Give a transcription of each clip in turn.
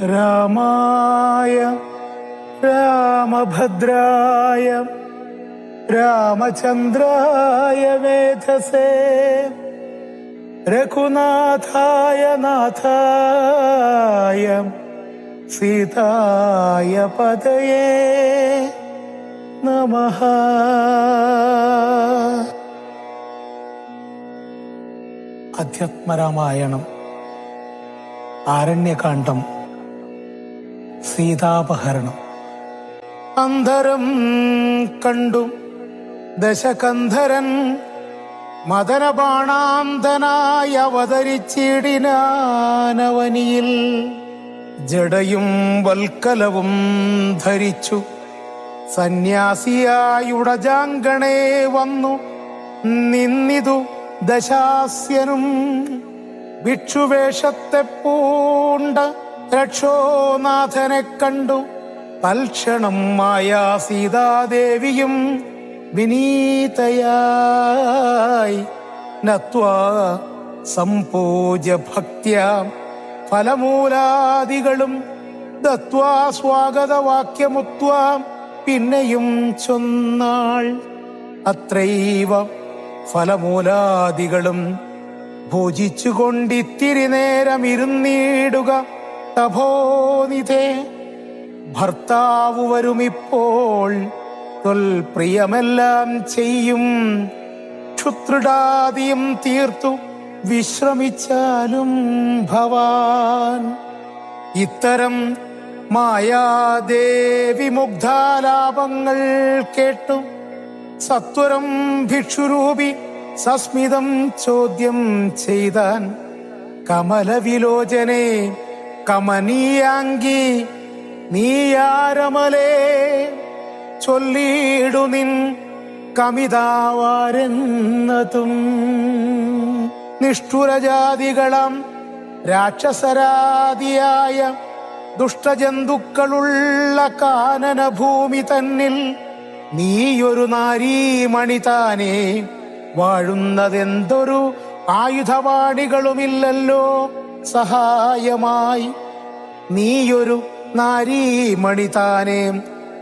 രാമായ രാമഭദ്രായ രാമചന്ദ്രായ വേധസേ രഘുനാഥായ നാഥായ സീതായ പതയേ നമഃ. അധ്യാത്മരാമായണം ആരണ്യകാണ്ഡം സീതാപഹരണം. അന്തരം കണ്ടു ദശകന്ധരൻ മദനബാണാന്തനായി അവതരിച്ചിടിനാനവനിയിൽ. ജടയും വൽക്കലവും ധരിച്ചു സന്യാസിയായുടജാങ്കണേ വന്നു നിന്നിതു ദശാസ്യനും. ഭിക്ഷുവേഷത്തെ പൂണ്ട രക്ഷോനാഥനെ കണ്ടു തൽക്ഷണം മായാ സീതാദേവിയും വിനീതയായി നത്വാ സംപൂജ്യ ഭക്ത്യാ ഫലമൂലാദികളും ദത്വാ സ്വാഗതവാക്യമുക്ത്വാ പിന്നെയും ചൊന്നാൾ. അത്രൈവ ഫലമൂലാദികളും ഭോജിച്ചുകൊണ്ടിത്തിരി നേരം ഇരുന്നിടുക തപോനിധേ. ഭർത്താവ് വരുമിപ്പോൾ തൊൽപ്രിയമെല്ലാം ചെയ്യും. ക്ഷുത്രുടാദിയും തീർത്തു വിശ്രമിച്ചാലും ഭവാൻ. ഇത്തരം മായാദേവി മുഗ്ധാലാപങ്ങൾ കേട്ടു സത്വരം ഭിക്ഷുരൂപി സസ്മിതം ചോദ്യം ചെയ്താൻ. കമലവിലോചനെ കമനീയാങ്കി നീയാരമലേ ചൊല്ലിയിടു നിൻ കമിതാവാരെന്നതും. നിഷ്ഠുരജാതികളം രാക്ഷസരാദിയായ ദുഷ്ടജന്തുക്കളുള്ള കാനനഭൂമി തന്നിൽ നീയൊരു നാരീമണി താനേ വാഴുന്നതെന്തൊരു ആയുധപാണികളുമില്ലല്ലോ സഹായമായി. നീയൊരു നാരീമണി താനേ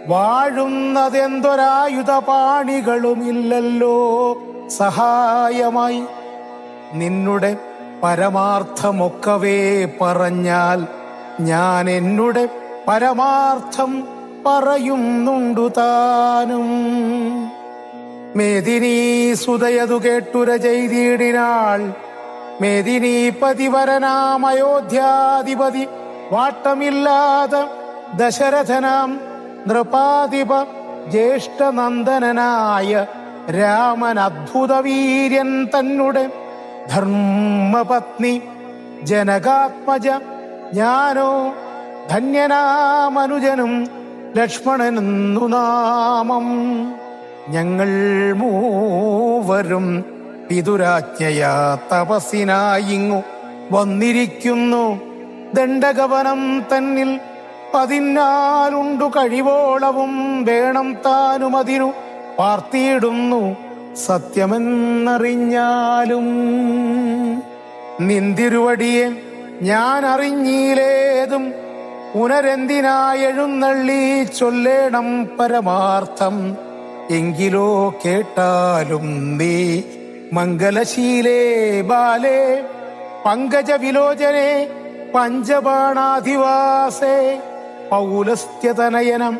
വാഴുന്നതെന്തൊരായുധപാണികളുമില്ലല്ലോ സഹായമായി. നിന്നുടെ പരമാർത്ഥമൊക്കവേ പറഞ്ഞാൽ ഞാൻ എന്നുടെ പരമാർത്ഥം പറയുന്നുണ്ടു താനും. മേദിനീ സുതയതു കേട്ടുര ചെയ്തിടിനാൾ. മേദിനീ പതിവരനാമയോധ്യാധിപതി വാട്ടമില്ലാതെ ദശരഥനാം നൃപാധിപ ജ്യേഷ്ഠനന്ദനായ രാമൻ അദ്ഭുതവീര്യൻ തന്നെ ധർമ്മപത്നി ജനകാത്മജ ഞാനോ ധന്യനാമനുജനും ലക്ഷ്മണനെന്നു നാമം. ഞങ്ങൾ മൂവരും പിതുരാജ്ഞയാ തപസ്സിനായിങ്ങു വന്നിരിക്കുന്നു. ദണ്ഡകവനം തന്നിൽ 14 കഴിവോളവും വേണം താനുമതിനു പാർത്തിയിടുന്നു സത്യമെന്നറിഞ്ഞാലും. നിന്തിരുവടിയെ ഞാൻ അറിഞ്ഞീലേതും പുനരെന്തിനായെഴുന്നള്ളി ചൊല്ലേണം പരമാർത്ഥം. എങ്കിലോ കേട്ടാലും നീ മംഗലശീലേ ബാലേ പങ്കജ വിലോചനെ പഞ്ചബാണാധിവാസേ. പൗലസ്ത്യതനയനം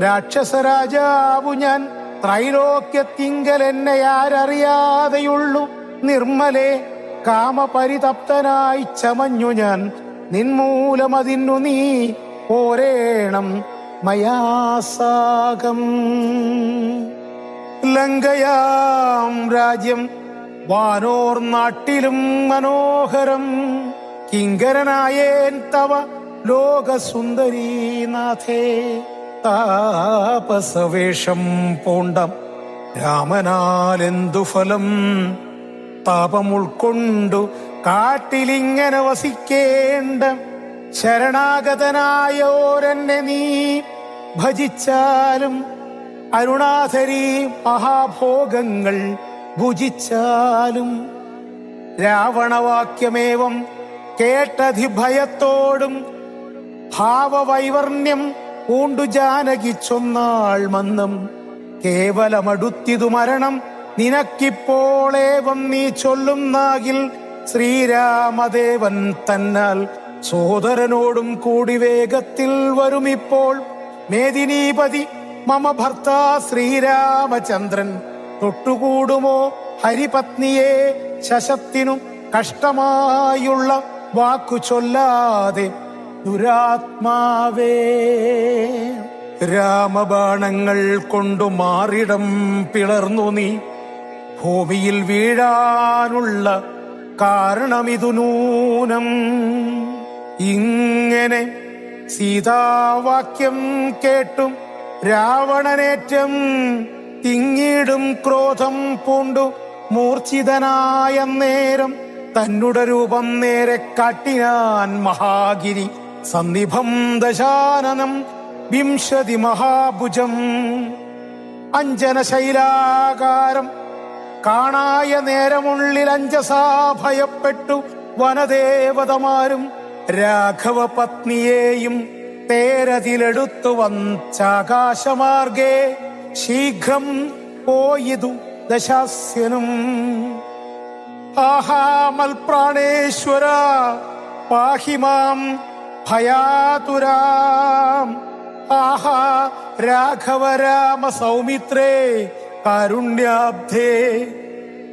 രാക്ഷസരാജാവു ഞാൻ. ത്രൈലോക്യത്തിങ്കൽ എന്നെ ആരറിയാതെയുള്ളു നിർമ്മലേ. കാമപരിതപ്തനായി ചമഞ്ഞു ഞാൻ നിൻമൂലമതിന്നു നീ പോരേണം മയാസാകം. ലങ്കയാം രാജ്യം വാനോർ നാട്ടിലും മനോഹരം. കിങ്കരനായേൻ തവ ലോകസുന്ദരീനാഥേ. താപസവേഷം പൂണ്ടം രാമനാലെന്തു ഫലം. താപം ഉൾക്കൊണ്ടു കാട്ടിലിങ്ങനെ വസിക്കേണ്ട ശരണാഗതനായോരെന്നെ നീ ഭജിച്ചാലും അരുണാധരി മഹാഭോഗങ്ങൾ ഭുജിച്ചാലും. രാവണവാക്യമേവം കേട്ടധിഭയത്തോടും ഭാവവൈവർണ്യം പൂണ്ടു ജാനകി ചൊന്നാൾ മന്നം. കേവലമടുത്തിതു മരണം നിനക്കിപ്പോളേവം നീ ചൊല്ലുന്നാകിൽ ശ്രീരാമദേവൻ തന്നാൽ സോദരനോടും കൂടി വേഗത്തിൽ വരുമിപ്പോൾ. മേദിനീപതി മമ ഭർത്താ ശ്രീരാമചന്ദ്രൻ തൊട്ടുകൂടുമോ ഹരിപത്നിയെ ശശത്തിനു കഷ്ടമായുള്ള വാക്കു ചൊല്ലാതെ ദുരാത്മാവേ. രാമബാണങ്ങൾ കൊണ്ടു മാറിടം പിളർന്നു നീ ഭൂമിയിൽ വീഴാനുള്ള കാരണമിതു നൂനം. ഇങ്ങനെ സീതാവാക്യം കേട്ടും രാവണനേറ്റം തിങ്ങിടും ക്രോധം പൂണ്ടു മൂർച്ഛിതനായ നേരം തന്നുടെ രൂപം നേരെ കാട്ടിനാൻ മഹാഗിരി സന്നിഭം ദശാനനം വിംശതി മഹാഭുജം. അഞ്ജനശൈലാകാരം കാണായ നേരമുള്ളിൽ അഞ്ജസാ ഭയപ്പെട്ടു വനദേവതമാരും രാഘവ പത്നിയെയും തേരതിലെടുത്തു വച്ചാകാശമാർഗേ ശീഘ്രം പോയിതു ദശാസ്യനും. ആഹാ മൽപ്രാണേശ്വര പാഹിമാം ഭയാതുരാം. ആഹാ രാഘവ രാമ സൗമിത്രേ കാരുണ്യാബ്ധേ.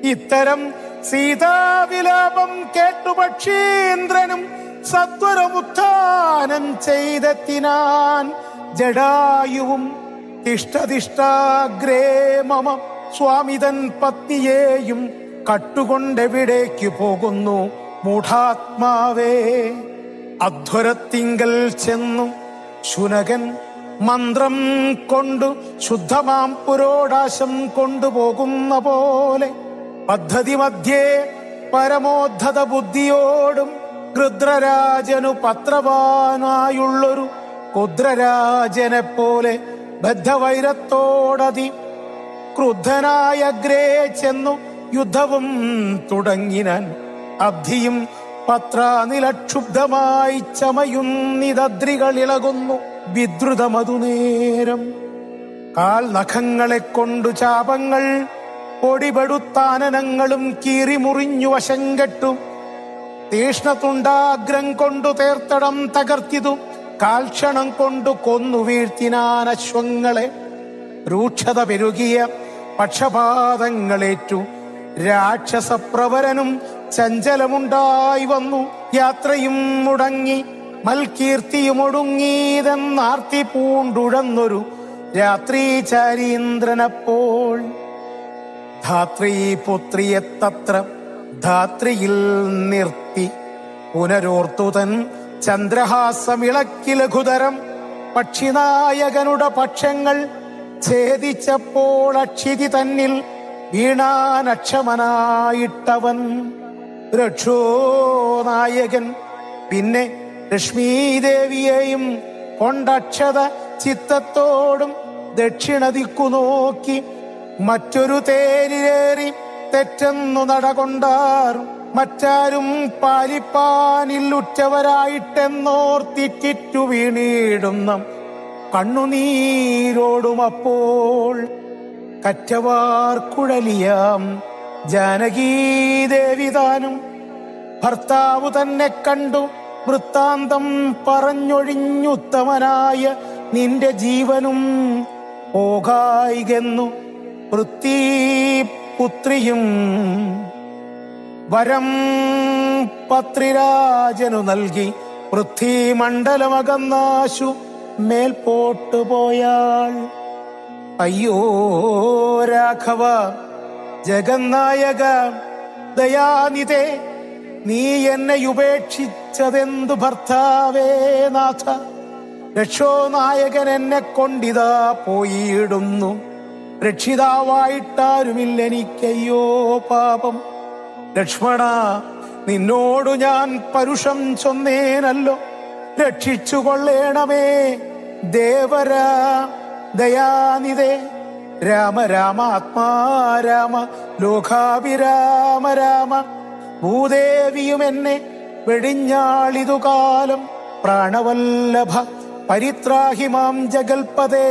ഇത്തരം സീതാവിലാപം കേട്ടു പക്ഷീന്ദ്രനും സത്വരമുത്ഥാനം ചെയ്തെത്തിനാൻ. ജടായുവും തിഷ്ടതിഷ്ടാഗ്രേ മമ സ്വാമിതൻ പത്നിയെയും കട്ടുകൊണ്ടെവിടേക്കു പോകുന്നു മൂഢാത്മാവേ. അധ്വരത്തിങ്കൽ ചെന്നു ശുനകൻ മന്ത്രം കൊണ്ടു ശുദ്ധമാം പുരോടാശം കൊണ്ടുപോകുന്ന പോലെ പദ്ധതി മധ്യേ പരമോദ്ധത ബുദ്ധിയോടും ഗൃദ്രരാജനു പത്രവാനായുള്ളൊരു കുദ്രരാജനെ പോലെ ബദ്ധവൈരത്തോടതി ക്രുദ്ധനായ അഗ്രേ ചെന്നു യുദ്ധവും തുടങ്ങിനാൻ. അബ്ധിയും പത്രാനിലക്ഷുബ്ധമായി ചമയുന്നിതദ്രികളിളകുന്നു വിദ്രുതമതു നേരം. കാൽ നഖങ്ങളെ കൊണ്ടു ചാപങ്ങൾ പൊടിപെടുത്താനനങ്ങളും കീറിമുറിഞ്ഞു വശം കെട്ടു. തീഷ്ണതുണ്ടാഗ്രം കൊണ്ടു തേർത്തടം തകർത്തിതു. കാൽക്ഷണം കൊണ്ടു കൊന്നു വീഴ്ത്തിനാൻ അശ്വങ്ങളെ. രൂക്ഷത പെരുകിയ പക്ഷപാതങ്ങളേറ്റു രാക്ഷസപ്രവരനും ചഞ്ചലമുണ്ടായി വന്നു. യാത്രയും മുടങ്ങി മൽകീർത്തിയുമൊടുങ്ങീതെന്നാർത്തി പൂണ്ടുഴന്നൊരു രാത്രീചാരീന്ദ്രനപ്പോൾ ധാത്രീപുത്രിയെ തത്ര ധാത്രിയിൽ നിർത്തി പുനരോർത്തുതൻ ചന്ദ്രഹാസമിളക്കി ലഘുതരം പക്ഷിനായകനുടെ പക്ഷങ്ങൾ ഛേദിച്ചപ്പോൾ അക്ഷിതി തന്നിൽ വീണാനക്ഷമനായിട്ടവൻ. രക്ഷോ നായകൻ പിന്നെ ലക്ഷ്മീദേവിയെയും കൊണ്ടക്ഷത ചിത്തത്തോടും ദക്ഷിണദിക്കു നോക്കി മറ്റൊരു തേരിലേറി തെറ്റെന്നു നടകൊണ്ടാർ. മറ്റാരും പാലിപ്പാനില്ലുറ്റവരായിട്ടെന്നോർത്തിറ്റു വീണിടുന്ന കണ്ണുനീരോടുമപ്പോൾ കറ്റവാർ കുഴലിയാം ജാനകീദേവി താനും ഭർത്താവു തന്നെ കണ്ടു വൃത്താന്തം പറഞ്ഞൊഴിഞ്ഞുത്തമനായ നിന്റെ ജീവനും പോകായികെന്നു പൃഥ്വീപുത്രിയും വരം പത്രിരാജനു നൽകി പൃഥ്വിമണ്ഡലമകന്നാശു മേൽപോട്ടു പോയാൾ. അയ്യോ രാഘവ ജഗന്നായക ദയാനിധേ, നീ എന്നെ ഉപേക്ഷിച്ചതെന്തു ഭർത്താവേ നാഥ. രക്ഷോ നായകൻ എന്നെ കൊണ്ടിതാ പോയിടുന്നു. രക്ഷിതാവായിട്ടാരുമില്ലെനിക്കയ്യോ പാപം. ലക്ഷ്മണ, നിന്നോടു ഞാൻ പരുഷം ചൊന്നേനല്ലോ, രക്ഷിച്ചുകൊള്ളേണമേ ദേവരാ ദയാനിധേ. രാമ രാമ ആത്മാ രാമ ലോകാഭിരാമ രാമ. ഭൂദേവിയും എന്നെ വെടിഞ്ഞാളിതു കാലം പ്രാണവല്ലഭ പരിത്രാഹി മാം ജഗൽപദേ.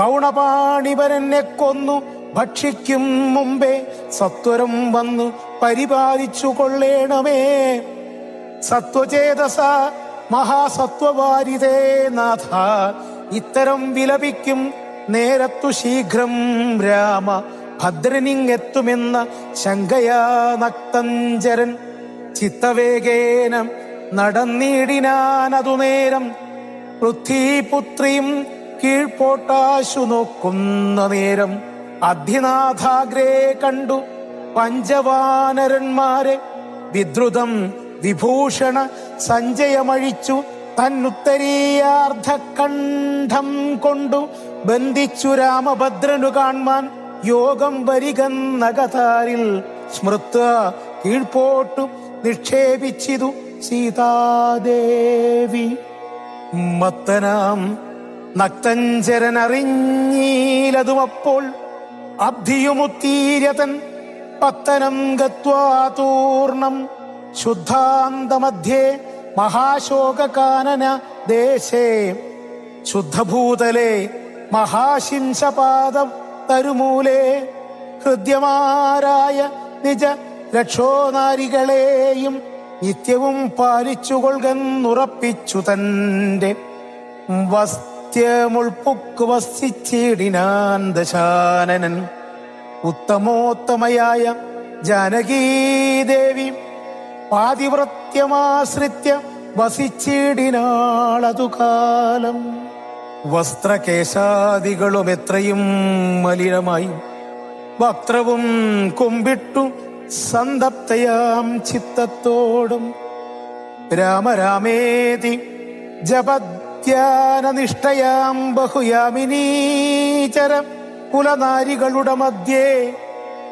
കൗണപാണിവരെന്നെ കൊന്നു ഭക്ഷിക്കും മുമ്പേ സത്വരം വന്നു പരിപാലിച്ചു കൊള്ളേണമേ. സത്വചേതസ മഹാസത്വവാരിതേ നാഥ, ഇത്തരം വിലപിക്കും നേരത്തു ശീഘ്രം രാമ ഭദ്രനിങ്ങെത്തുമെന്ന ശങ്കയാ നക്തഞ്ചരൻ. ചിത്തവേഗേന നടന്നിടിനാനതു നേരം, പൃഥ്വീപുത്രിയും കീഴ്പോട്ടാശു നോക്കുന്ന നേരം. അധിനാഥാഗ്രേ കണ്ടു പഞ്ചവാനരന്മാരെ, വിദ്രുതം വിഭൂഷണ സഞ്ജയമഴിച്ചു തന്നുത്തരീയാർദ്ധകണ്ഠം കൊണ്ടു ബന്ധിച്ചു രാമഭദ്രനു കാൺമാൻ യോഗം വരികന്നകതാരിൽ സ്മൃത്വ കീഴ്പോട്ടു നിക്ഷേപിച്ചിതു സീതാദേവി. മത്തനാം നക്തഞ്ചരനറിഞ്ഞീലതുമപ്പോൾ അബ്ധിയുമുത്തീര്യതൻ പത്തനം ഗത്വാ തൂർണം. ശുദ്ധാന്തമധ്യേ മഹാശോകകാനന ദേശേ, ശുദ്ധഭൂതലേ മഹാശിംശപാദ തരുമൂലേ. ഹൃദ്യമാരായ നിജ രക്ഷോനാരികളെയും നിത്യവും പാലിച്ചുകൊള്ളുന്നുറപ്പിച്ചു തന്റെ വസ്ത്യമുൾപ്പുക്ക് വസിച്ചിടിനാൻ ദശാനനൻ. ഉത്തമോത്തമയായ ജാനകീദേവി പാതിവ്രത്യമാശ്രിത്യ വസിച്ചിടിനാളതു കാലം. വസ്ത്രകേശാദികളും എത്രയും മലിനമായി വക്രവും കുമ്പിട്ടു സന്തപ്തയാം ചിത്തത്തോടും രാമരാമേതി ജപധ്യാനനിഷ്ഠയാം ബഹുയാമിനീചര കുലനാരികളുടെ മധ്യേ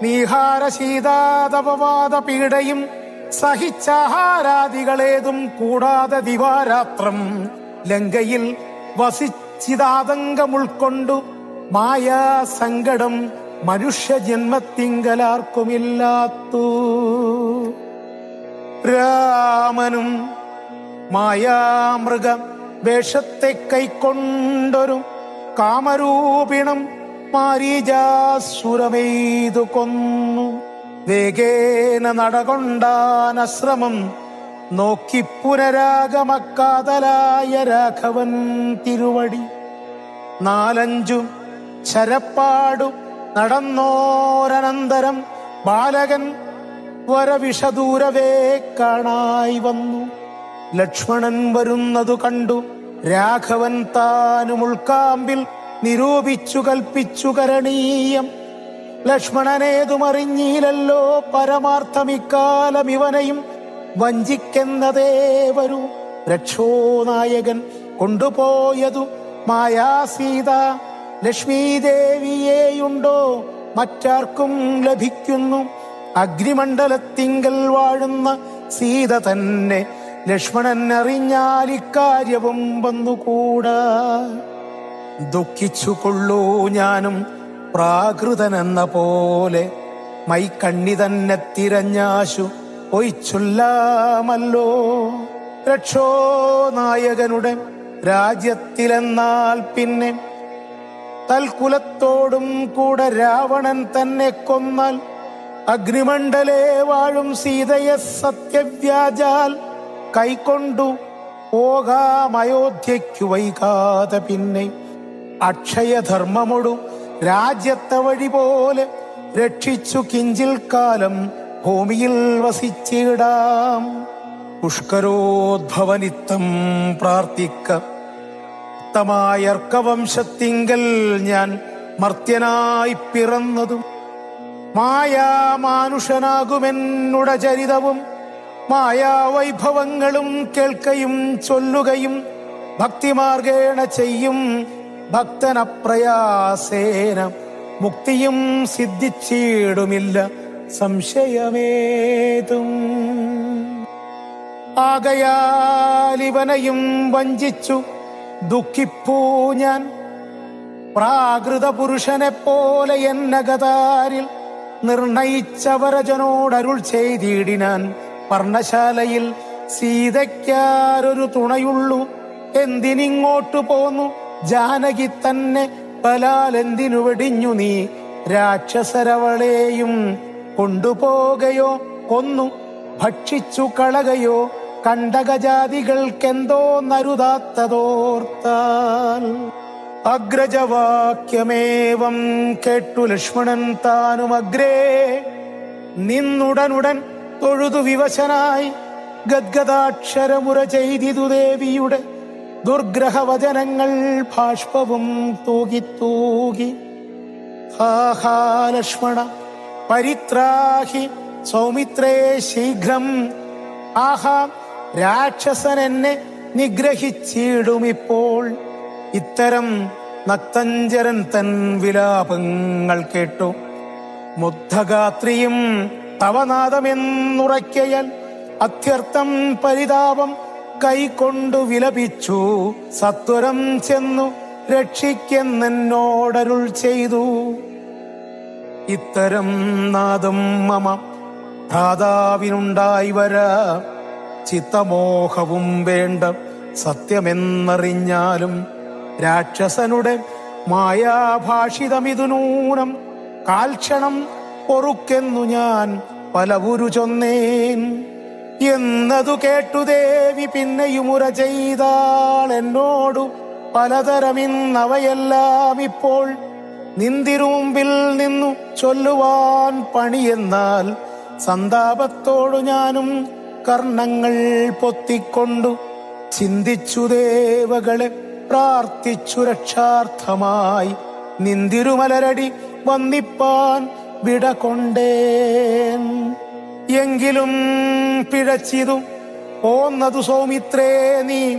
നീഹാരശീതാതപവാദ പീഡയും സഹിച്ചാഹാരാദികളേതും കൂടാതെ ദിവാരാത്രം ലങ്കയിൽ വസിച്ചിതാതങ്കം ഉൾക്കൊണ്ടു മായാ സങ്കടം മനുഷ്യജന്മത്തിങ്കലാർക്കുമില്ലാത്തു. രാമനും മായാമൃഗ വേഷത്തെ കൈക്കൊണ്ടൊരു കാമരൂപിണം മാരീജാസുരമെയ്തു കൊന്നു. വേഗേന നടകൊണ്ടാനശ്രമം നോക്കി പുനരാഗമക്കാതലായ രാഘവൻ തിരുവടി. 4-5 ശരപ്പാടു നടന്നോരനന്തരം ബാലകൻ വരവിഷദൂരവേ കാണായി വന്നു. ലക്ഷ്മണൻ വരുന്നതു കണ്ടു രാഘവൻ താനും ഉൾക്കാമ്പിൽ നിരൂപിച്ചു കൽപ്പിച്ചു കരണീയം. ലക്ഷ്മണനേതുമറിഞ്ഞീലല്ലോ പരമാർത്ഥമിക്കാലം ഇവനെയും വഞ്ചിക്കുന്നതേ വരൂ. രക്ഷോനായകൻ കൊണ്ടുപോയതു മായാസീത ലക്ഷ്മീദേവിയെയുണ്ടോ മറ്റാർക്കും ലഭിക്കുന്നു. അഗ്നിമണ്ഡലത്തിങ്കൽ വാഴുന്ന സീത തന്നെ ലക്ഷ്മണൻ അറിഞ്ഞാൽ ഇക്കാര്യവും വന്നുകൂടാ. ദുഃഖിച്ചു കൊള്ളൂ ഞാനും പ്രാകൃതനെന്ന പോലെ, മൈക്കണ്ണി തന്നെ തിരഞ്ഞാശു പൊയ്ച്ചൊല്ലാമല്ലോ. രക്ഷോനായകനുടെ രാജ്യത്തിലെന്നാൽ പിന്നെ തൽക്കുലത്തോടും കൂടെ രാവണൻ തന്നെ കൊന്നാൽ അഗ്നിമണ്ഡലേ വാഴും സീതയെ സത്യവ്യാജാൽ കൈക്കൊണ്ടു പോകാമയോധ്യയ്ക്കു വൈകാതെ പിന്നെ. അക്ഷയധർമ്മമൊടു രാജ്യത്തെ വഴി പോലെ രക്ഷിച്ചു കിഞ്ചിൽ കാലം ഭൂമിയിൽ വസിച്ചിടാം. പുഷ്കരോദ്ഭവനിത്തം പ്രാർത്ഥിക്ക ർക്കവംശത്തിങ്കൽ ഞാൻ മർത്യനായി പിറന്നതും മായാമാനുഷനാകുമെന്നുട ചരിതവും മായാവൈഭവങ്ങളും കേൾക്കയും ചൊല്ലുകയും ഭക്തിമാർഗേണ ചെയ്യും ഭക്തനപ്രയാസേന മുക്തിയും സിദ്ധിച്ചിടുമില്ല സംശയമേതും. ആകയാലിവനെയും വഞ്ചിച്ചു ദുഃഖിപ്പൂ ഞാൻ. പ്രാകൃത പുരുഷനെ പോലെ എന്നകതാരിൽ നിർണയിച്ചവരജനോടരുൾ ചെയ്തിടിനാൻ. പർണശാലയിൽ സീതയ്ക്കാരൊരു തുണയുള്ളൂ, എന്തിനിങ്ങോട്ടു പോന്നു? ജാനകി തന്നെ ബലാലെന്തിനു വെടിഞ്ഞു നീ? രാക്ഷസരവളെയും കൊണ്ടുപോകയോ, കൊന്നു ഭക്ഷിച്ചു കളകയോ? കണ്ടകജാതികൾക്കെന്തോ നരുതാത്തതോർത്താൽ. അഗ്രജവാക്യമേവം കേട്ടു ലക്ഷ്മണൻ താനും അഗ്രേ നിന്നുടനുടൻ തൊഴുതു വിവശനായി. ഗദ്ഗദാക്ഷരമുര ചെയ്തിതു ദേവിയുടെ ദുർഗ്രഹവചനങ്ങൾ ബാഷ്പവും തൂകി. ഹാഹാ ലക്ഷ്മണ പരിത്രാഹി സൗമിത്രേ ശീഘ്രം. ആഹാ, രാക്ഷസൻ എന്നെ നിഗ്രഹിച്ചിടുമിപ്പോൾ. ഇത്തരം നക്തഞ്ചരൻ തൻ വിലാപങ്ങൾ കേട്ടു മുഗ്ധഗാത്രിയും തവനാദമെന്നുറയ്ക്കയാൽ അത്യർത്ഥം പരിതാപം കൈക്കൊണ്ടു വിലപിച്ചു. സത്വരം ചെന്നു രക്ഷിക്കെന്നോടരുൾ ചെയ്തു. ഇത്തരം നാദം മമ ഭ്രാതാവിനുണ്ടായി വരാ. ചിത്തമോഹവും വേണ്ട സത്യമെന്നറിഞ്ഞാലും രാക്ഷസനുടെ മായാഭാഷിതമിതു നൂനം. കാൽക്ഷണം പൊറുക്കെന്നു ഞാൻ പലവുരു ചൊന്നേൻ. എന്നതു കേട്ടു ദേവി പിന്നെയുമുര ചെയ്താൾ എന്നോടു പലതരമിന്നവയെല്ലാം ഇപ്പോൾ നിന്തിരുമുമ്പിൽ നിന്നു ചൊല്ലുവാൻ പണിയെന്നാൽ. സന്താപത്തോടു ഞാനും കർണങ്ങൾ പൊത്തിക്കൊണ്ടു ചിന്തിച്ചു ദേവകളെ പ്രാർത്ഥിച്ചു രക്ഷാർത്ഥമായി. നിന്തിരുമലരടി വന്നിപ്പാൻ വിട കൊണ്ടേൻ. എങ്കിലും പിഴച്ചിതു പോന്നതു സൗമിത്രേ നീ.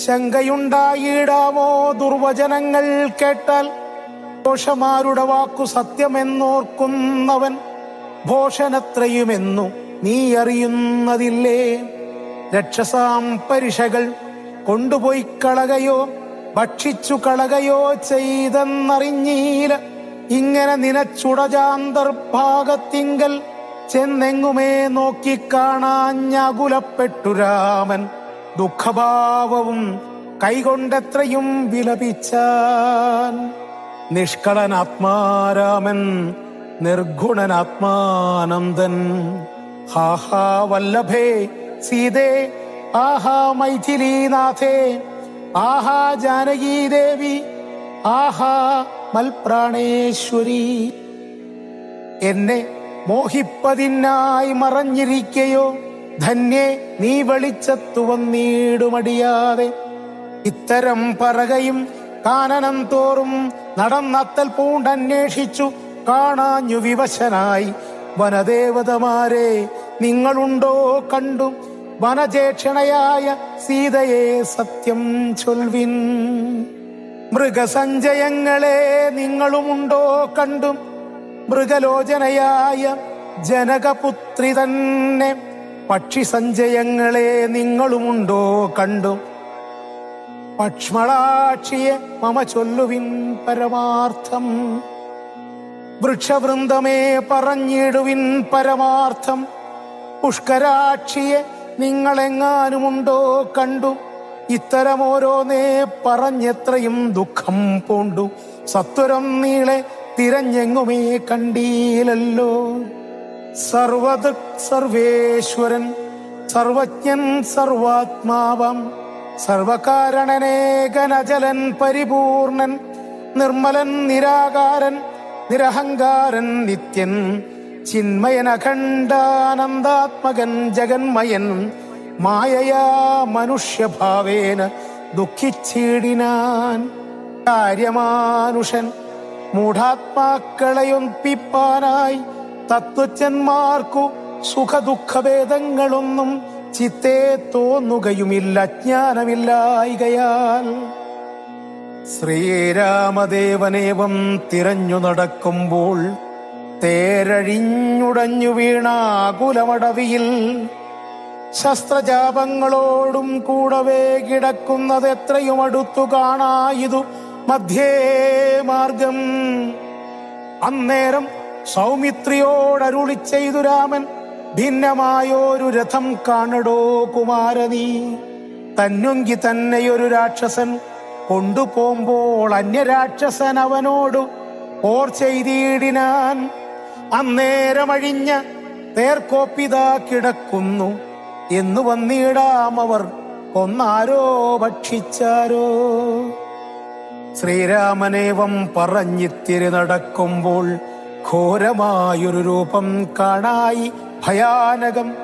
ശങ്കയുണ്ടായിടാമോ ദുർവചനങ്ങൾ കേട്ടാൽ? ദോഷമാരുടെ വാക്കു സത്യമെന്നോർക്കുന്നവൻ ഭോഷനത്രയുമെന്നു നീ അറിയുന്നതില്ലേ? രക്ഷസാം പരിഷകൾ കൊണ്ടുപോയി കളകയോ ഭക്ഷിച്ചു കളകയോ ചെയ്തെന്നറിഞ്ഞീല. ഇങ്ങനെ നിനച്ചുടജാന്തർഭാഗത്തിങ്കൽ ചെന്നെങ്ങുമേ നോക്കിക്കാണാഞ്ഞകുലപ്പെട്ടു രാമൻ. ദുഃഖഭാവവും കൈകൊണ്ടെത്രയും വിലപിച്ചാൻ. നിഷ്കളനാത്മാരാമൻ നിർഗുണനാത്മാനന്ദൻ. ഹാഹാ വല്ലഭേ സീതേ, ആഹാ മൈഥിലീനാഥേ, ആഹാ ജാനകീ ദേവി, ആഹാ മൽപ്രാണേശ്വരി. എന്നെ മോഹിപ്പതിനായി മറഞ്ഞിരിക്കയോ? ധന്യേ നീ വെളിച്ചത്തു വന്നിടുമടിയാതെ. ഇത്തരം പറകയും കാനനം തോറും നടന്നത്തൽ പൂണ്ടന്വേഷിച്ചു കാണാഞ്ഞു വിവശനായി. വനദേവതമാരെ നിങ്ങളുണ്ടോ കണ്ടു? വനജേക്ഷണയായ സീതയെ സത്യം ചൊൽവിൻ. മൃഗസഞ്ചയങ്ങളെ നിങ്ങളുമുണ്ടോ കണ്ടു? മൃഗലോചനയായ ജനകപുത്രി തന്നെ. പക്ഷി സഞ്ചയങ്ങളെ നിങ്ങളുമുണ്ടോ കണ്ടു? പക്ഷ്മളാക്ഷിയെ മമ ചൊല്ലുവിൻ പരമാർത്ഥം. വൃക്ഷവൃന്ദമേ പറഞ്ഞിടുവിൻ പരമാർത്ഥം. പുഷ്കരാക്ഷിയെ നിങ്ങളെങ്ങാനുമുണ്ടോ കണ്ടു? ഇത്തരമോരോന്നേ പറഞ്ഞെത്രയും ദുഃഖം പൂണ്ടു. സത്വരം നീളെ തിരഞ്ഞെങ്ങുമേ കണ്ടീലല്ലോ. സർവദൃക് സർവേശ്വരൻ സർവജ്ഞൻ സർവാത്മാവം സർവകാരണനേകനജലൻ പരിപൂർണൻ നിർമ്മലൻ നിരാകാരൻ നിരഹങ്കാരൻ നിത്യൻ ചിന്മയൻ അഖണ്ഡാനന്ദാത്മകൻ ജഗന്മയൻ മായയാ മനുഷ്യഭാവേന ദുഃഖിച്ചിടിനാൻ. കാര്യമാനുഷൻ മൂഢാത്മാക്കളെയൊപ്പിപ്പാനായി തത്വജ്ഞന്മാർക്കു സുഖദുഃഖഭേദങ്ങളൊന്നും ചിത്തേ തോന്നുകയുമില്ല ജ്ഞാനമില്ലായികയാൽ. ശ്രീരാമദേവനേവം തിരഞ്ഞു നടക്കുമ്പോൾ തേരഴിഞ്ഞുടഞ്ഞു വീണാകുലമടവിയിൽ ശസ്ത്രജാപങ്ങളോടും കൂടവേ കിടക്കുന്നത് എത്രയും അടുത്തു കാണായിതു മധ്യേ മാർഗം. അന്നേരം സൗമിത്രിയോടരുളി ചെയ്തു രാമൻ, ഭിന്നമായൊരു രഥം കാണടോ കുമാരനീ. തന്നുങ്കി തന്നെയൊരു രാക്ഷസൻ കൊണ്ടുപോകുമ്പോൾ അന്യരാക്ഷസൻ അവനോട് പോർ ചെയ്തിടിനാൻ. അന്നേരമഴിഞ്ഞ തേർക്കോപ്പിതാ കിടക്കുന്നു എന്നു വന്നിടാം അവർ കൊന്നാരോ ഭക്ഷിച്ചാരോ. ശ്രീരാമനേവം പറഞ്ഞിത്തിരി നടക്കുമ്പോൾ ഘോരമായൊരു രൂപം കാണായി ഭയാനകം.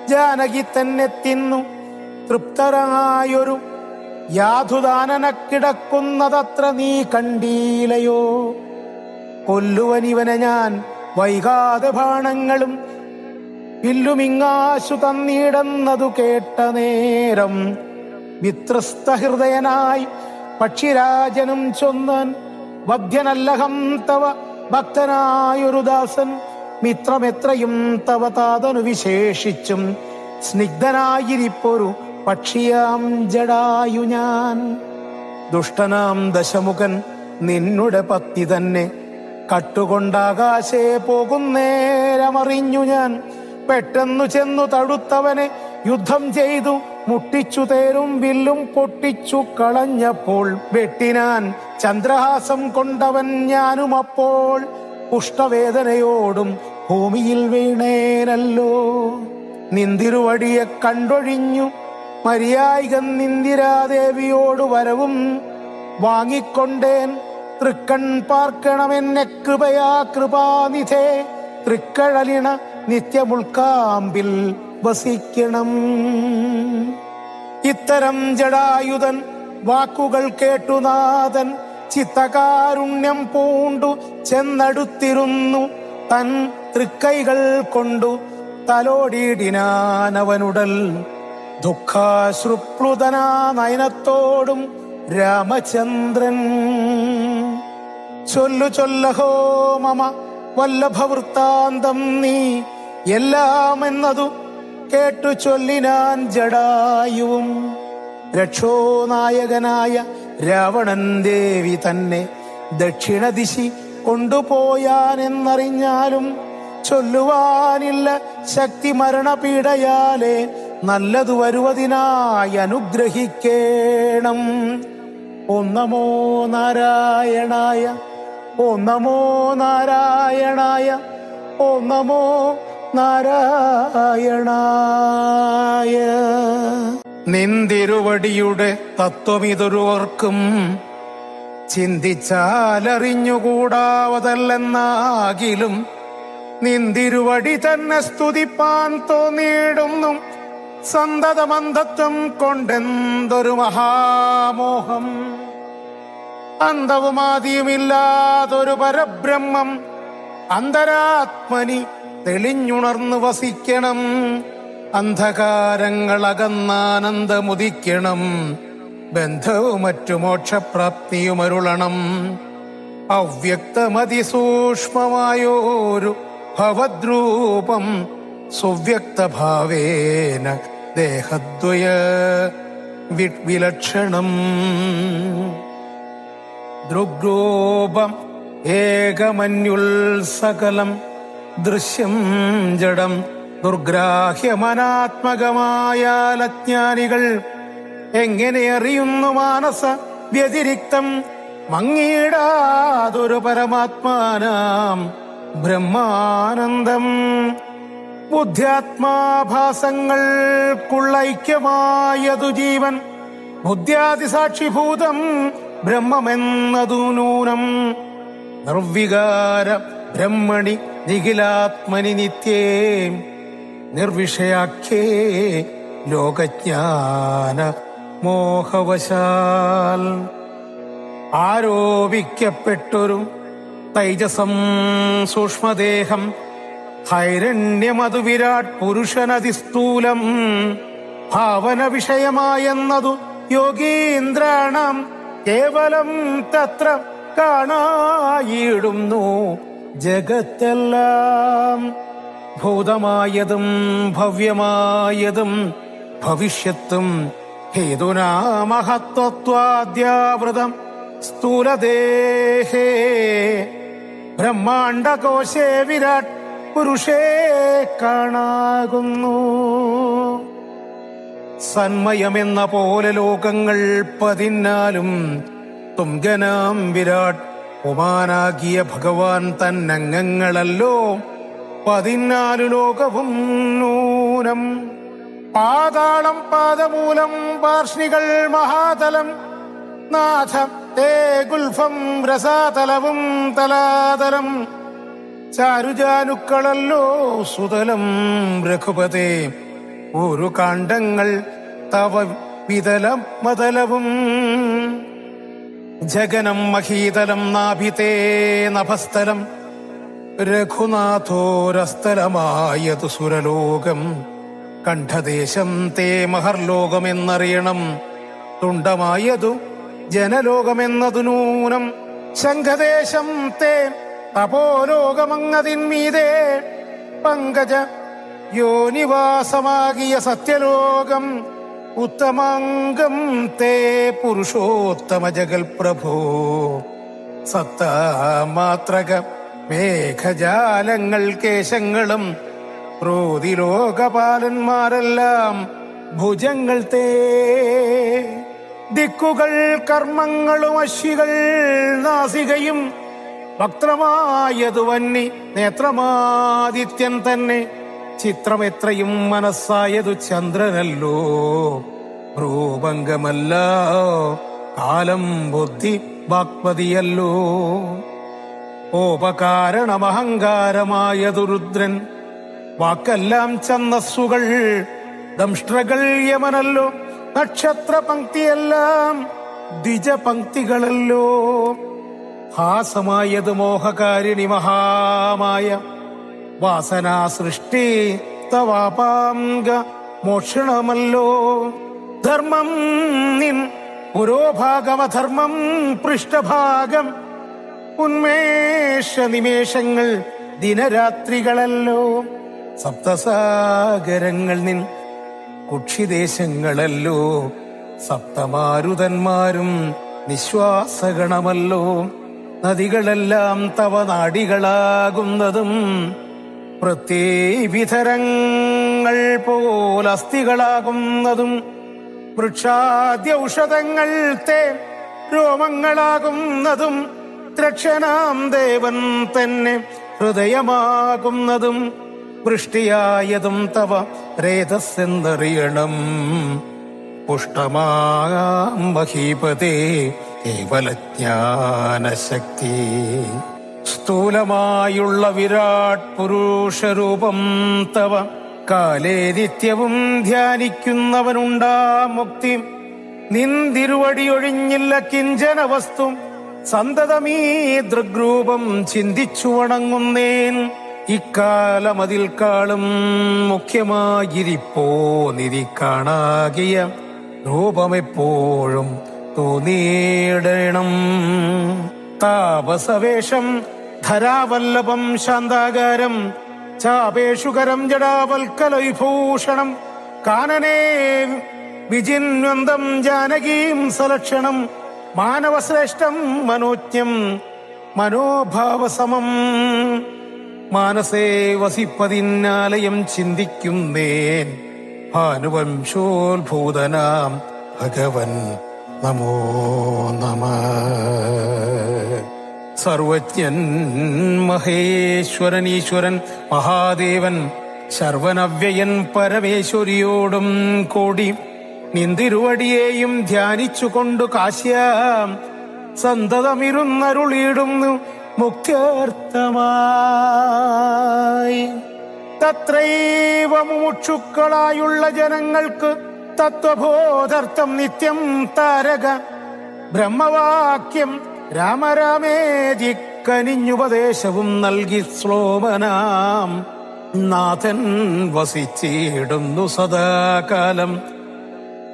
ജാനകി തന്നെ തിന്നു തൃപ്തരായൊരു യാധുദാനന കിടക്കുന്നതത്ര നീ കണ്ടീലയോ. കൊല്ലുവനിവനെ ഞാൻ വൈകാതെ ബാണങ്ങളും വില്ലുമിങ്ങാശു തന്നിടുന്നതു കേട്ട നേരം വിത്രസ്തഹൃദയനായി പക്ഷിരാജനും ചൊന്നാൻ, വധ്യനല്ലഹം തവ ഭക്തനായൊരു ദാസൻ, മിത്രമെത്രയും തവ താതനു വിശേഷിച്ചും സ്നിഗ്ധനായിരിപ്പൊരു പക്ഷിയാം ജടായു ഞാൻ. ദുഷ്ടനാം ദശമുഖൻ നിന്നുടെ പത്നി തന്നെ കട്ടുകൊണ്ടാകാശേ പോകുന്നേരമറിഞ്ഞു ഞാൻ. പെട്ടെന്നു ചെന്നു തടുത്തവനെ യുദ്ധം ചെയ്തു മുട്ടിച്ചു തേരും വില്ലും പൊട്ടിച്ചു കളഞ്ഞപ്പോൾ വെട്ടിനാൻ ചന്ദ്രഹാസം കൊണ്ടവൻ ഞാനും. അപ്പോൾ പുഷ്ടവേദനയോടും ഭൂമിയിൽ വീണേനല്ലോ. നിന്തിരുവടിയെ കണ്ടൊഴിഞ്ഞു മര്യായികൻ നിന്ദിരാദേവിയോട് വരവും വാങ്ങിക്കൊണ്ടേൻ. തൃക്കൺ പാർക്കണമെന്നെ കൃപയാ കൃപാനിധേ, തൃക്കഴലിണ നിത്യമുൾക്കാമ്പിൽ വസിക്കണം. ഇത്തരം ജടായുധൻ വാക്കുകൾ കേട്ടുനാഥൻ ചിത്തകാരുണ്യം പൂണ്ടു ചെന്നടുത്തിരുന്നു. തൻ തൃക്കൈകൾ കൊണ്ടു തലോടിയിടിനാനവനുടൽ. ദുഃഖാശ്രുപ്ലുതനാ നയനത്തോടും രാമചന്ദ്രൻ ചൊല്ലു ചൊല്ലഹോ മമ വല്ലഭവൃത്താന്തം നീ എല്ലാമെന്നതു കേട്ടു ചൊല്ലിനാൻ ജടായുവും. രക്ഷോനായകനായ രാവണൻ ദേവി തന്നെ ദക്ഷിണദിശി കൊണ്ടുപോയാനെന്നറിഞ്ഞാലും ചൊല്ലുവാനില്ല ശക്തി മരണപീഡയാലേ നല്ലതു വരുവതിനായി അനുഗ്രഹിക്കേണം. ഓം നമോ നാരായണായ, ഓം നമോ നാരായണായ, ഓം നമോ നാരായണായ. നിന്തിരുവടിയുടെ തത്വമിതൊരുവർക്കും ചിന്തിച്ചാലറിഞ്ഞുകൂടാവതല്ലെന്നാകിലും നിന്തിരുവടി തന്നെ സ്തുതിപ്പാൻ തോന്നിയിടുന്നു. സന്തതമന്ധത്വം കൊണ്ടെന്തൊരു മഹാമോഹം. അന്തവുമാദിയുമില്ലാതൊരു പരബ്രഹ്മം അന്തരാത്മനി തെളിഞ്ഞുണർന്നു വസിക്കണം. അന്ധകാരങ്ങളകന്നാനന്ദമുദിക്കണം. ബന്ധവും മറ്റു മോക്ഷപ്രാപ്തിയുമരുളണം. അവ്യക്തമതിസൂക്ഷ്മമായോരു ഭവദ്രൂപം സുവ്യക്തഭാവേന ദേഹദ്വയ വിലക്ഷണം. ദൃഗ്രൂപം ഏകമന്യുൽസകലം ദൃശ്യം ജഡം ദുർഗ്രാഹ്യമനാത്മകമായാലജ്ഞാനികൾ എങ്ങനെ അറിയുന്നു മാനസ വ്യതിരിക്തം മങ്ങിടാതൊരു പരമാത്മാനാം ബ്രഹ്മാനന്ദം. ബുദ്ധ്യാത്മാഭാസങ്ങൾക്കുള്ള ഐക്യമായതു ജീവൻ, ബുദ്ധ്യാതിസാക്ഷിഭൂതം ബ്രഹ്മമെന്നതു നൂനം. നിർവികാര ബ്രഹ്മണി നിഖിലാത്മനി നിത്യേ നിർവിഷയാഖ്യേ ലോകജ്ഞാന മോഹവശാൽ. ആരോപിക്കപ്പെട്ടൊരു തൈജസം സൂക്ഷ്മദേഹം ഹൈരണ്യമതു വിരാട് പുരുഷനതിസ്ഥൂലം ഭാവന വിഷയമായെന്നതു യോഗീന്ദ്രാണം കേവലം തത്ര കാണായിടുന്നു. ജഗത്തെല്ലാം ഭൂതമായതും ഭവ്യമായതും ഭവിഷ്യത്തും ഹേതുനാ മഹത്വത്വാദ്യാവൃതം സ്ഥൂലദേഹേ ബ്രഹ്മാണ്ഡകോശേ വിരാട് പുരുഷേ കാണാകുന്നു. സന്മയമെന്ന പോലെ ലോകങ്ങൾ 14 തുംഗനാം വിരാട് ഉമാനാകിയ ഭഗവാൻ തന്നംഗങ്ങളല്ലോ 14 ലോകവും നൂനം. പാതാളം പാദമൂലം പാർഷ്ണികൾ മഹാതലം നാഥ തേ ഗുൽഫം രസാതലവും തലാതലം ചാരുജാനുക്കളല്ലോ സുതലം രഘുപതേ ഒരു കാണ്ഡങ്ങൾ തവ വിതലം മതലവും ജഗനം മഹീതലം നാഭിതേ നഭസ്ഥലം രഘുനാഥോരസ്ഥലമായതു സുരലോകം കണ്ഠദേശം തേ മഹർലോകമെന്നറിയണം തുണ്ടമായതു ജനലോകമെന്നതു നൂനം ശംഖദേശം തേ തപോലോകമങ്ങതിന്മീതേ പങ്കജ യോനിവാസമാകിയ സത്യലോകം ഉത്തമാംഗം തേ പുരുഷോത്തമ ജഗൽ പ്രഭോ സത്താമാത്രക മേഘജാലങ്ങൾ കേശങ്ങളും ക്രോധിലോകപാലന്മാരെല്ലാം ഭുജങ്ങൾ തേ ദിക്കുകൾ കർമ്മങ്ങളും അശ്വികൾ നാസികയും വക്രമായതു വന്നി നേത്രമാദിത്യൻ തന്നെ ചിത്രമെത്രയും മനസ്സായതു ചന്ദ്രനല്ലോ ഭ്രൂഭംഗമല്ല കാലം ബുദ്ധി വാക്പതിയല്ലോ ഓപകാരണമഹങ്കാരമായതു രുദ്രൻ വാക്കെല്ലാം ഛന്ദസ്സുകൾ ദംഷ്ട്രകൾ യമനല്ലോ നക്ഷത്ര പങ്ക്തിയെല്ലാം ദ്വിജപങ്ക്തികളല്ലോ ഹാസമായത് മോഹകാരിണി മഹാമായ വാസനാ സൃഷ്ടി തവാപാംഗ മോക്ഷണമല്ലോ ധർമ്മം നിൻ പുരോഭാഗമധർമ്മം പൃഷ്ഠഭാഗം ഉന്മേഷ നിമേഷങ്ങൾ ദിനരാത്രികളല്ലോ സപ്തസാഗരങ്ങൾ നിൻ കുക്ഷിദേശങ്ങളല്ലോ സപ്തമാരുതന്മാരും നിശ്വാസഗണമല്ലോ നദികളെല്ലാം തവ നാടികളാകുന്നതും പ്രത്യേവിധരങ്ങൾ പോലസ്ഥികളാകുന്നതും വൃക്ഷാദ്യൌഷധങ്ങൾ തേ രോമങ്ങളാകുന്നതും ദ്രക്ഷനാം ദേവൻ തന്നെ ഹൃദയമാകുന്നതും വൃഷ്ടിയായതും തവ രേതസ്സെന്നറിയണം പുഷ്ടമാം മഹീപതേ കേവലജ്ഞാനശക്തി സ്ഥൂലമായുള്ള വിരാട് പുരുഷരൂപം തവ കാലേ നിത്യവും ധ്യാനിക്കുന്നവനുണ്ടാ മുക്തി നിന്തിരുവടിയൊഴിഞ്ഞില്ല കിഞ്ചന വസ്തു സന്തതമീ ദൃഗ്രൂപം ചിന്തിച്ചു വണങ്ങുന്നേൻ ഇക്കാലമതിൽ കാളും മുഖ്യമായിരിപ്പോ നിധി കാണാകിയ രൂപമെപ്പോഴും തോന്നിയിടണം താപസവേഷം ധരാവല്ലഭം ശാന്താകാരം ചാപേഷുകരം ജടാവൽക്കലവിഭൂഷണം കാനനേ വിജിന്വന്തം ജാനകീം സലക്ഷണം മാനവശ്രേഷ്ഠം മനോജ്ഞം മനോഭാവസമം മാനസേ വസിപ്പതിന്നാലയം ചിന്തിക്കുന്നേൻ ഭാനുവംശോത്ഭൂതനാം ഭഗവൻ നമോ നമഃ സർവജ്ഞൻ മഹേശ്വരൻ ഈശ്വരൻ മഹാദേവൻ ശർവനവ്യയൻ പരമേശ്വരിയോടും കൂടി നിന്തിരുവടിയെയും ധ്യാനിച്ചുകൊണ്ടു കാശ്യാം സന്തതമിരുന്നരുളിയിടുന്നു മുക്ത്യാർത്ഥമായി തത്രൈവ മുമുക്ഷുക്കളായുള്ള ജനങ്ങൾക്ക് തത്വബോധർത്ഥം നിത്യം താരക ബ്രഹ്മവാക്യം രാമരാമേതി കനിഞ്ഞുപദേശവും നൽകി ശ്ലോമനാം നാഥൻ വസിച്ചിടുന്നു സദാകാലം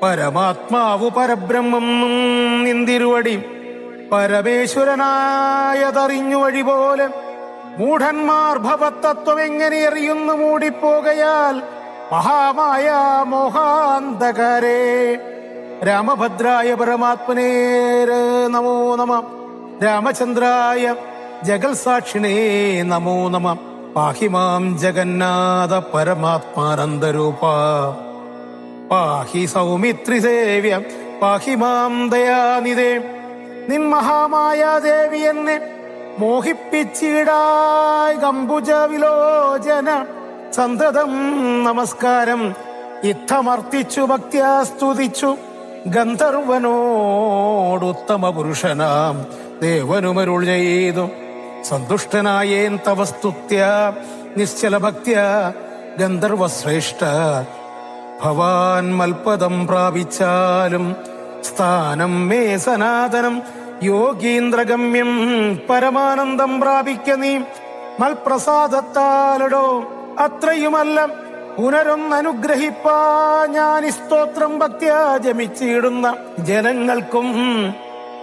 പരമാത്മാവു പരബ്രഹ്മം നിന്തിരുവടി പരമേശ്വരനായതറിഞ്ഞു വഴി പോലെ മൂഢന്മാർ ഭവതത്വം എങ്ങനെ അറിയുന്നു മൂടിപ്പോകയാൽ മഹാമായ മോഹാന്തകാരേ രാമഭദ്രായ പരമാത്മനേ നമോ നമ രാമചന്ദ്രായ ജഗൽ സാക്ഷിണേ നമോ നമ പാഹി മാം ജഗന്നാഥ പരമാത്മാനന്ദരൂപ പാഹി സൗമിത്രി സേവ്യ പാഹി മാം ദയാനിധേ. നിൻ മഹാമായാദേവി എന്നെ മോഹിപ്പിച്ചിടായ് ഗംബുജ വിലോചന സന്തതം നമസ്കാരം ഇത്തമർത്തിച്ചു ഭക്ത്യാ സ്തുതിച്ചു ഗന്ധർവനോടുത്തമ പുരുഷനാം ദേവനുമരുൾ ചെയ്തു. സന്തുഷ്ടനായേൻ തവ സ്തുത്യ നിശ്ചല ഭക്ത്യ ഗന്ധർവശ്രേഷ്ഠ. ഭവാൻ മൽപദം പ്രാപിച്ചാലും സ്ഥാനം മേ സനാതനം യോഗീന്ദ്രഗമ്യം പരമാനന്ദം പ്രാപിക്ക നീ മൽപ്രസാദത്താലടോ. അത്രയുമല്ല പുനരൊന്നനുഗ്രഹിപ്പാ ഞാൻ സ്തോത്രം ഭക്ത്യാ ജമിച്ചിടുന്ന ജനങ്ങൾക്കും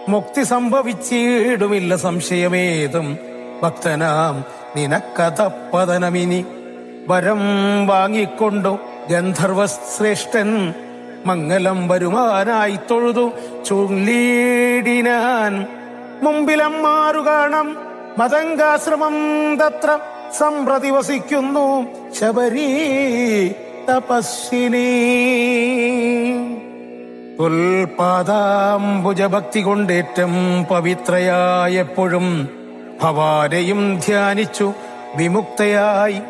മുക്തി സംഭവിച്ചിടുമില്ല സംശയമേതും. ഭക്തനാം നിനക്കഥപ്പതനമിനി വരം വാങ്ങിക്കൊണ്ടു ഗന്ധർവശ്രേഷ്ഠൻ മംഗലം വരുമാനായി തൊഴുതു ചൊല്ലിടിനാൻ. മുമ്പിലമ്മാറു കാണാം മതങ്കാശ്രമം തത്ര സമ്പ്രതി വസിക്കുന്നു ശബരീ തപസ്വിനി. തുൽപാദാംബുജഭക്തി കൊണ്ടേറ്റം പവിത്രയായെപ്പോഴും ഭവാനെയും ധ്യാനിച്ചു വിമുക്തയായി.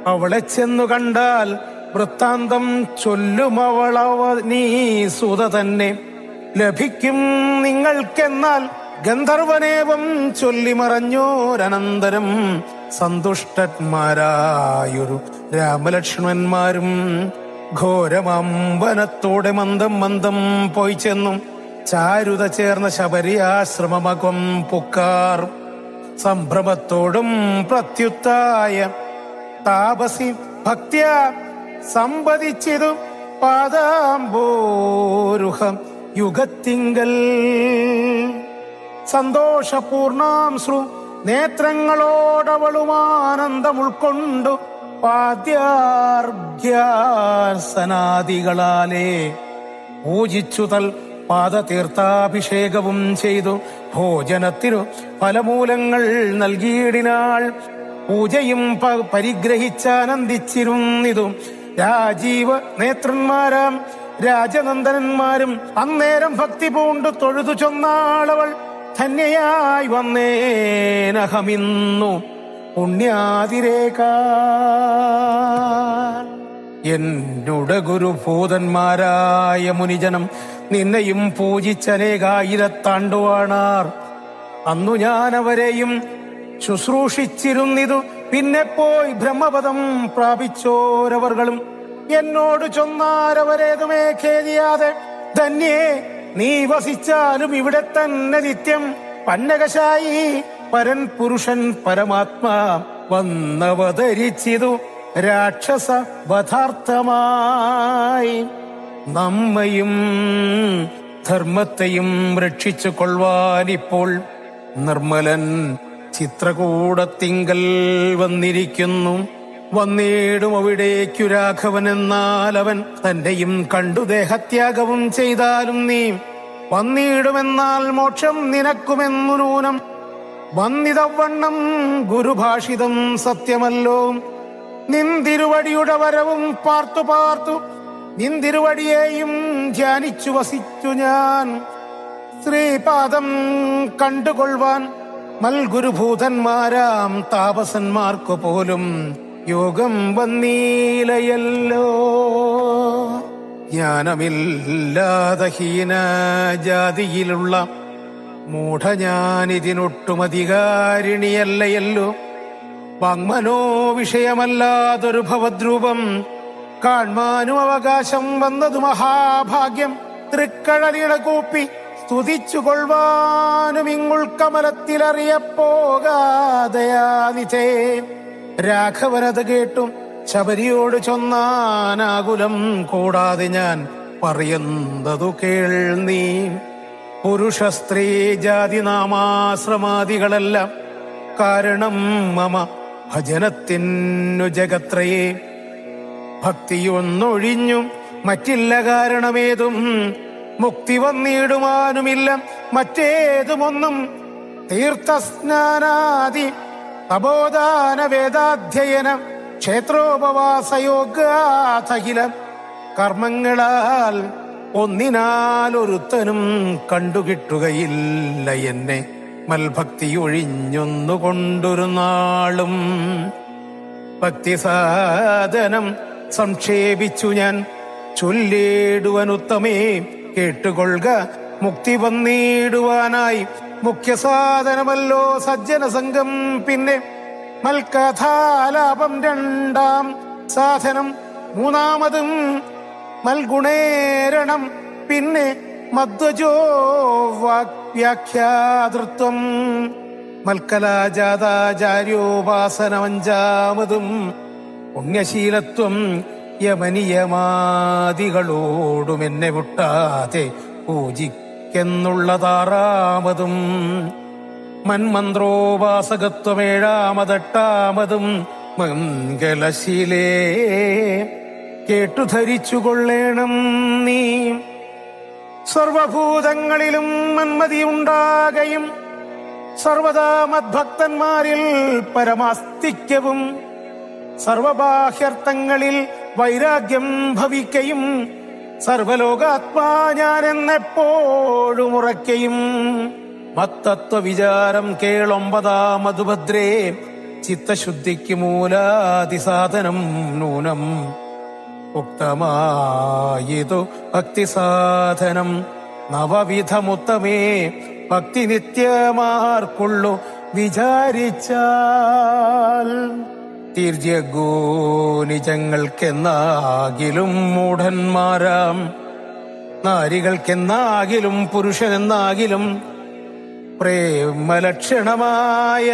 അവളെ ചെന്നു കണ്ടാൽ വൃത്താന്തം ചൊല്ലുമവളവ നീ സുത തന്നെ ലഭിക്കും നിങ്ങൾക്കെന്നാൽ. ഗന്ധർവനേവം ചൊല്ലിമറഞ്ഞോരനന്തരം സന്തുഷ്ടന്മാരായൊരു രാമലക്ഷ്മണന്മാരും ഘോരമമ്പനത്തോടെ മന്ദം മന്ദം പോയി ചെന്നും ചാരുത ചേർന്ന ശബരി ആശ്രമമകം പുക്കാർ. സംഭ്രമത്തോടും പ്രത്യുത്തായ താപസി ഭക്ത്യ സമ്പദിച്ചിതു പാദാംബോരുഹം യുഗത്തിങ്കൽ. സന്തോഷപൂർണാംശ്രു നേത്രങ്ങളോടവളുമാനന്ദം ഉൾക്കൊണ്ടു പാദ്യാർഘ്യാസനാദികളാലേ പൂജിച്ചു തൽ പാദതീർത്ഥാഭിഷേകവും ചെയ്തു ഭോജനത്തിനു ഫലമൂലങ്ങൾ നൽകിയിടിനാൾ. പൂജയും പരിഗ്രഹിച്ചാനന്ദിച്ചിരുന്നിതു രാജീവ നേത്രന്മാരാം രാജനന്ദനന്മാരും. അന്നേരം ഭക്തി പൂണ്ടു തൊഴുതു ചൊന്നാളവൾ ധന്യയായി വന്നേനഹമിന്നു പുണ്യാതിരേക. എന്നുടെ ഗുരുഭൂതന്മാരായ മുനിജനം നിന്നെയും പൂജിച്ചനേകായിരത്താണ്ടുവാണാർ. അന്നു ഞാൻ അവരെയും ശുശ്രൂഷിച്ചിരുന്നിതു. പിന്നെ പോയി ബ്രഹ്മപദം പ്രാപിച്ചോരവർകളും എന്നോട് ചൊന്നാരവരേതുമേ ഖേദിയാതെ ധന്യേ നീ വസിച്ചാലും ഇവിടെ തന്നെ നിത്യം പന്നകശായി പരൻ പുരുഷൻ പരമാത്മാ വന്നവതരിച്ചിതു രാക്ഷസ വധാർത്ഥമായി. നമ്മയും ധർമ്മത്തെയും രക്ഷിച്ചു കൊള്ളുവാനിപ്പോൾ നിർമ്മലൻ ചിത്രകൂടത്തിങ്കൽ വന്നിരിക്കുന്നു. വന്നിടും അവിടേക്കു രാഘവൻ. എന്നാൽ അവൻ തന്റെയും കണ്ടു ദേഹത്യാഗവും ചെയ്താലും നീ വന്നിടുമെന്നാൽ മോക്ഷം നിനക്കുമെന്നു നൂനം. വന്നിതവണ്ണം ഗുരുഭാഷിതം സത്യമല്ലോ. നിന്തിരുവടിയുടെ വരവും പാർത്തു പാർത്തു നിന്തിരുവടിയെയും ധ്യാനിച്ചു വസിച്ചു ഞാൻ. ശ്രീപാദം കണ്ടുകൊള്ളുവാൻ മൽഗുരുഭൂതന്മാരാം താപസന്മാർക്കു പോലും യോഗം വന്നീലയല്ലോ. ജ്ഞാനമില്ലാതെ ഹീന ജാതിയിലുള്ള മൂഢ ഞാനിതിനൊട്ടുമധികാരിണിയല്ലയല്ലോ. വാങ്മനോ വിഷയമല്ലാതൊരു ഭവദ്രൂപം കാൺമാനും അവകാശം വന്നതു മഹാഭാഗ്യം. തൃക്കഴലിട കൂപ്പി സ്തുതിച്ചു കൊള്ളുവാനും ഇങ്ങുൾക്കമലത്തിലറിയപ്പോകാതയാനിതേ. രാഘവനത് കേട്ടും ശബരിയോട് ചൊന്നാനാകുലം കൂടാതെ ഞാൻ പറയുന്നതു കേൾ നീ. പുരുഷ സ്ത്രീ ജാതി നാമാശ്രമാദികളെല്ലാം കാരണം മമ ഭജനത്തിനു ജഗത്രയേ. ഭക്തിയൊന്നൊഴിഞ്ഞും മറ്റില്ല കാരണമേതും മുക്തി വന്നിടുവാനുമില്ല മറ്റേതുമൊന്നും. തീർത്ഥസ്നാനാദി തപോദാന വേദാധ്യയന ക്ഷേത്രോപവാസയോഗാഥകില കർമ്മങ്ങളാൽ ഒന്നിനാലൊരുത്തനും കണ്ടുകിട്ടുകയില്ല എന്നെ മൽഭക്തി ഒഴിഞ്ഞൊന്നുകൊണ്ടൊരു നാളും. ഭക്തിസാധനം സംക്ഷേപിച്ചു ഞാൻ ചൊല്ലിടുവനുത്തമേ കേട്ടുകൊള്ളുക. മുക്തി വന്നിടുവാനായി മുഖ്യ സാധനമല്ലോ സജ്ജന സംഘം. പിന്നെ മൽകഥാലാപം രണ്ടാം സാധനം. മൂന്നാമതും മൽഗുണേരണം. പിന്നെ മധ്വജോ വ്യാഖ്യാതൃത്വം. മൽക്കലാജാതാചാര്യോപാസനമഞ്ചാമതും പുണ്യശീലത്വം. യമനിയമാദികളോടും എന്നെ വിട്ടാതെ പൂജിക്കെന്നുള്ളതാറാമതും. മന്മന്ത്രോപാസകത്വമേഴാമതെട്ടാമതും. മംഗലശീലേ കേട്ടു ധരിച്ചുകൊള്ളേണം നീ. സർവഭൂതങ്ങളിലും മന്മതിയുണ്ടാകയും സർവദാ മദ്ഭക്തന്മാരിൽ പരമാസ്തിക്യവും സർവബാഹ്യർത്ഥങ്ങളിൽ വൈരാഗ്യം ഭവിക്കയും സർവലോകാത്മാ ഞാനെന്നെപ്പോഴും ഉറക്കയും. മത്തത്വ വിചാരം കേളൊമ്പതാം മധുഭദ്രേ. ചിത്തശുദ്ധിക്ക് മൂലാതിസാധനം നൂനം ഉക്തമായിതു ഭക്തിസാധനം. നവവിധമുത്തമേ ഭക്തി നിത്യമാർക്കുള്ളു വിചാരിച്ചാൽ. തീർജ്യഗോനിജങ്ങൾക്കെന്നാകിലും മൂഢന്മാരാം നാരികൾക്കെന്നാകിലും പുരുഷനെന്നാകിലും പ്രേമലക്ഷണമായ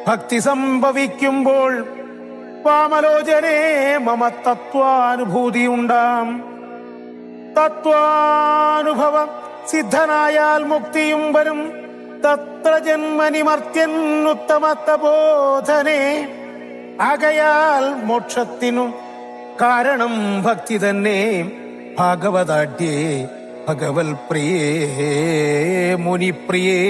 ഭക്തി സംഭവിക്കുമ്പോൾ വാമലോചനേ മമ തത്വാനുഭൂതിയുണ്ടാം. തത്വാനുഭവം സിദ്ധനായാൽ മുക്തിയും വരും. തത്ര ജന്മനിമർത്യന്നുത്തമത്തബോധനേ. ആകയാൽ മോക്ഷത്തിനു കാരണം ഭക്തി തന്നെ. ഭാഗവതാഢ്യേ ഭഗവൽ പ്രിയേ മുനിപ്രിയേ.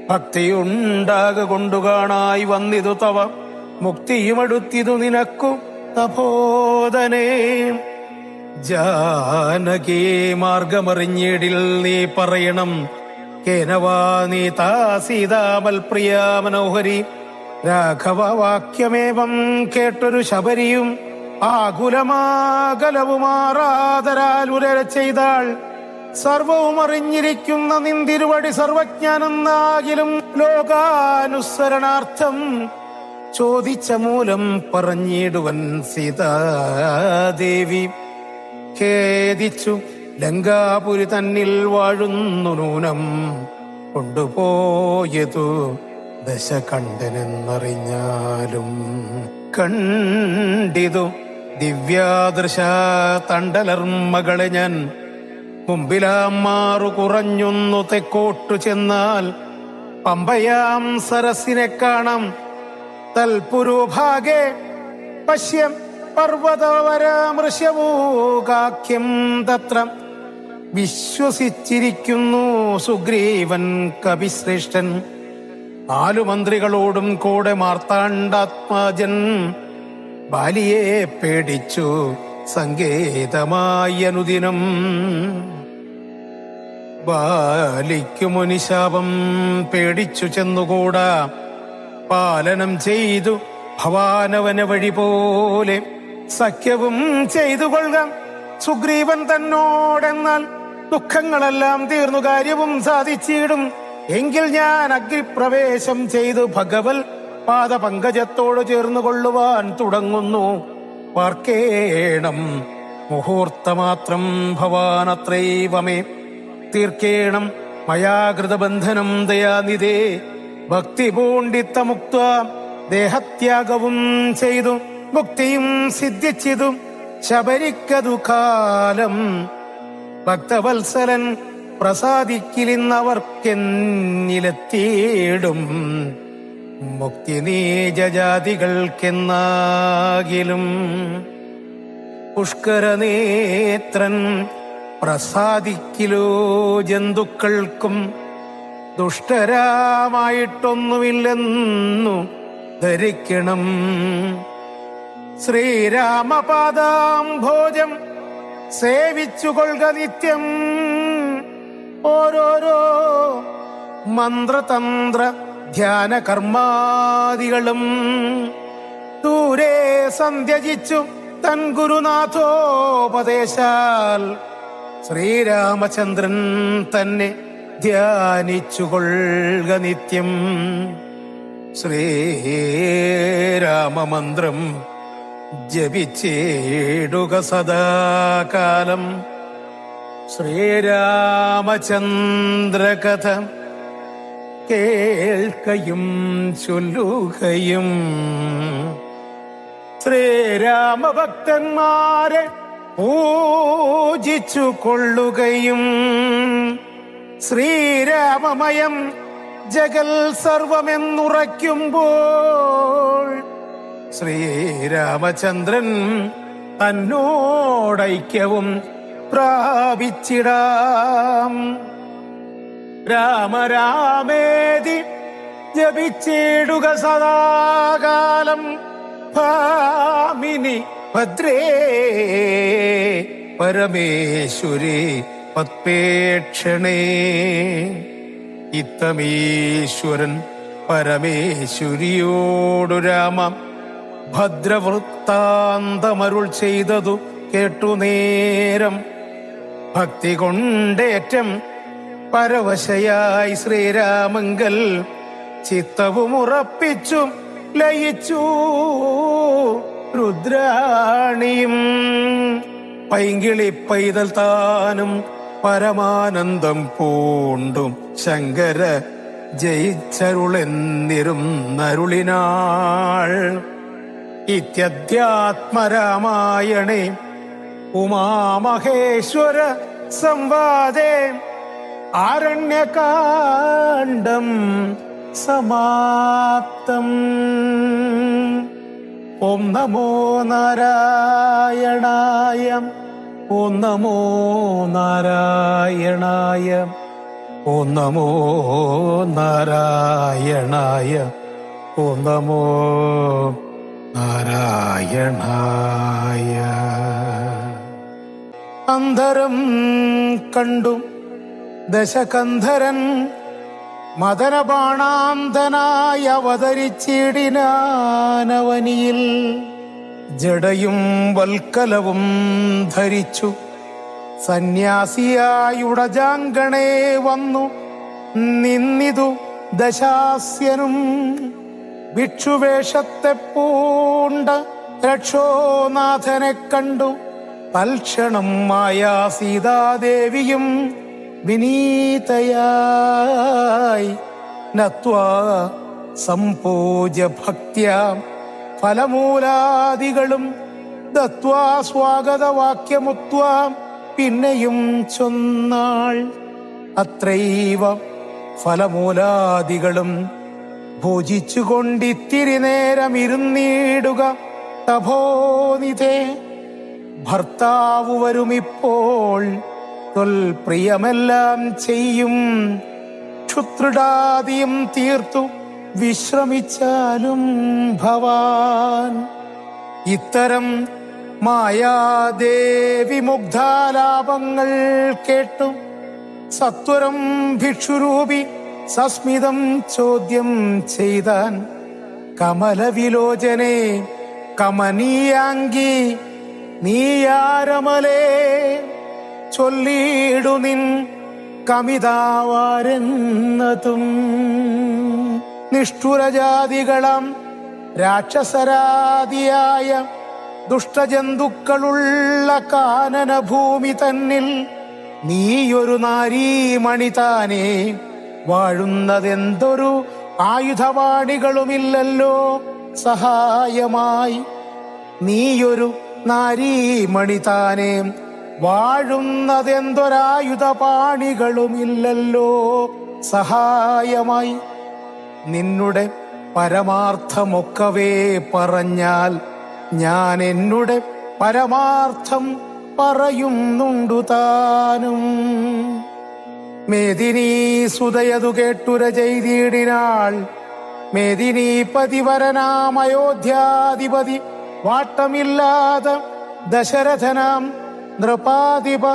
ഭക്തിയുണ്ടാക കൊണ്ടു കാണായി വന്നിതു തവ മുക്തിയുമടുത്തിതു നിനക്കു തപോധനേ. ജാനകീ മാർഗമറിഞ്ഞിടിൽ നീ പറയണം. കേനവാ നീ താ സീതാമൽ പ്രിയാ മനോഹരി. രാഘവ വാക്യമേവം കേട്ടൊരു ശബരിയും ആകുലമാകലവുമാറാതരാൽ ഉരര ചെയ്താൾ. സർവവും അറിഞ്ഞിരിക്കുന്ന നിന്തിരുവടി സർവജ്ഞാനെന്നാകിലും ലോകാനുസരണാർത്ഥം ചോദിച്ച മൂലം പറഞ്ഞിടുവൻ സീതാദേവി. ഖേദിച്ചു ലങ്കാപുരി തന്നിൽ വാഴുന്നു നൂനം. കൊണ്ടുപോയതു ദശകണ്ഠനെന്നറിഞ്ഞാലും കണ്ടിതു ദിവ്യാദൃശ തണ്ടലർമ്മകളെ ഞാൻ. മുമ്പിലാം മാറു കുറഞ്ഞൊന്നു തെക്കോട്ടു ചെന്നാൽ പമ്പയാം സരസിനെ കാണാം. തൽപുരോഭാഗേ പശ്യം പർവ്വതവരാമൃശ്യമൂകാഖ്യം തത്ര. വിശ്വസിച്ചിരിക്കുന്നു സുഗ്രീവൻ കവിശ്രേഷ്ഠൻ. 4 മന്ത്രികളോടും കൂടെ മാർത്താണ്ഡാത്മജൻ ബാലിയെ പേടിച്ചു സങ്കേതമായി അനുദിനം. ബാലിക്കു മുനിശാപം പേടിച്ചു ചെന്നുകൂടാ. പാലനം ചെയ്തു ഭവാനവന വഴി പോലെ സഖ്യവും ചെയ്തു കൊള്ളുക സുഗ്രീവൻ തന്നോടെന്നാൽ. ദുഃഖങ്ങളെല്ലാം തീർന്നു കാര്യവും സാധിച്ചിടും. എങ്കിൽ ഞാൻ അഗ്നിപ്രവേശം ചെയ്തു ഭഗവൽ പാദപങ്കജത്തോട് ചേർന്നു കൊള്ളുവാൻ തുടങ്ങുന്നു. പാർക്കേണം മുഹൂർത്തമാത്രം ഭവാനത്രൈവമേ. തീർക്കേണം മയാകൃതബന്ധനം ദയാനിധേ. ഭക്തി പൂണ്ടിത്തമുക്ത ദേഹത്യാഗവും ചെയ്തു മുക്തിയും സിദ്ധിച്ചിതു ശബരിക്കതു കാലം. ഭക്തവത്സലൻ പ്രസാദിക്കിലിന്നവർക്കെന്നിലെത്തിയിടും. മുക്തി നീചജാതികൾക്കെന്നാകിലും. പുഷ്കരനേത്രൻ പ്രസാദിക്കിലോ ജന്തുക്കൾക്കും. ദുഷ്ടരാമായിട്ടൊന്നുമില്ലെന്നു ധരിക്കണം. ശ്രീരാമപാദാംഭോജം സേവിച്ചുകൊള്ളുക നിത്യം. ഓരോരോ മന്ത്രതന്ത്ര ധ്യാന കർമാദികളും ദൂരെ സന്ധ്യജിച്ചു തൻ ഗുരുനാഥോപദേശാൽ ശ്രീരാമചന്ദ്രൻ തന്നെ ധ്യാനിച്ചുകൊള്ളുക നിത്യം. ശ്രീരാമമന്ത്രം ജപിച്ചേടുക സദാകാലം. ശ്രീരാമചന്ദ്രകഥ കേൾക്കയും ചൊല്ലുകയും ശ്രീരാമഭക്തന്മാരെ പൂജിച്ചു കൊള്ളുകയും ശ്രീരാമമയം ജഗൽ സർവമെന്നുറയ്ക്കുമ്പോൾ ശ്രീരാമചന്ദ്രൻ തന്നോടൈക്യവും പ്രാപിച്ചിടാം. രാമരാമേതി ജപിച്ചിടുക സദാകാലം. ഭാമിനി ഭദ്രേ പരമേശ്വരി പത്പേക്ഷണേ. ഇത്തമീശ്വരൻ പരമേശ്വരിയോടു രാമ ഭദ്രവൃത്താന്തമരുൾ ചെയ്തതു കേട്ടു നേരം ഭക്തി കൊണ്ടേറ്റം പരവശയായി ശ്രീരാമങ്കൽ ചിത്തവുമുറപ്പിച്ചു ലയിച്ചു രുദ്രാണിയും. പൈങ്കിളി പൈതൽ താനും പരമാനന്ദം പൂണ്ടും ശങ്കര ജയിച്ചരുളെന്നിരുന്നരുളിനാൾ. ഇത്യധ്യാത്മരാമായണേ ഉമാമഹേശ്വര സംവാദേ ആരണ്യകാണ്ഡം സമാപ്തം. ഓം നമോ നാരായണായ. ഓം നമോ നാരായണായ. ഓം നമോ നാരായണായ. ഓം നമോ നാരായണായ. അന്ധരം കണ്ടു ദശകന്ധരൻ മദനബാണാന്തനായി അവതരിച്ചിടിനാനവനിയിൽ. ജടയും വൽക്കലവും ധരിച്ചു സന്യാസിയായുടജാങ്കണേ വന്നു നിന്നിതു ദശാസ്യനും. ഭിക്ഷുവേഷത്തെ പൂണ്ട രക്ഷോനാഥനെ കണ്ടു തൽക്ഷണം മായാ സീതാദേവിയും വിനീതയായി നത്വാ സംപൂജ്യ ഭക്ത്യാ ഫലമൂലാദികളും ദത്വാ സ്വാഗതവാക്യമുത്വാ പിന്നെയും ചൊന്നാൾ. അത്രൈവ ഫലമൂലാദികളും ഭോജിച്ചുകൊണ്ടിത്തിരി നേരം ഇരുന്നിടുക തപോനിധേ. ഭർത്താവ് വരുമിപ്പോൾ തൊൽപ്രിയമെല്ലാം ചെയ്യും. ക്ഷുത്രിടാദിയും തീർത്തു വിശ്രമിച്ചാലും ഭവാൻ. ഇത്തരം മായാദേവി മുഗ്ധാലാപങ്ങൾ കേട്ടു സത്വരം ഭിക്ഷുരൂപി സസ്മിതം ചോദ്യം ചെയ്താൻ. കമലവിലോചനെ കമനീയാങ്കി നീയാരമലേ ചൊല്ലിയിടു നിൻ കമിതാവാരെന്നതും. നിഷ്ഠുരജാതികളം രാക്ഷസരാദിയായ ദുഷ്ടജന്തുക്കളുള്ള കാനനഭൂമി തന്നിൽ നീയൊരു നാരീമണി താനേ വാഴുന്നതെന്തൊരു ആയുധവാണികളുമില്ലല്ലോ സഹായമായി. നീയൊരു നാരീമണി താനേ വാഴുന്നതെന്തൊരായുധപാണികളുമില്ലല്ലോ സഹായമായി. നിന്നുടെ പരമാർത്ഥമൊക്കവേ പറഞ്ഞാൽ ഞാൻ എന്നുടെ പരമാർത്ഥം പറയുന്നുണ്ടു താനും. മേദിനീ സുതയതു കേട്ടുര ചെയ്തിടിനാൾ. മേദിനീപതിവരനാം അയോധ്യാധിപതി വാട്ടമില്ലാതെ ദശരഥനാം നൃപാധിപ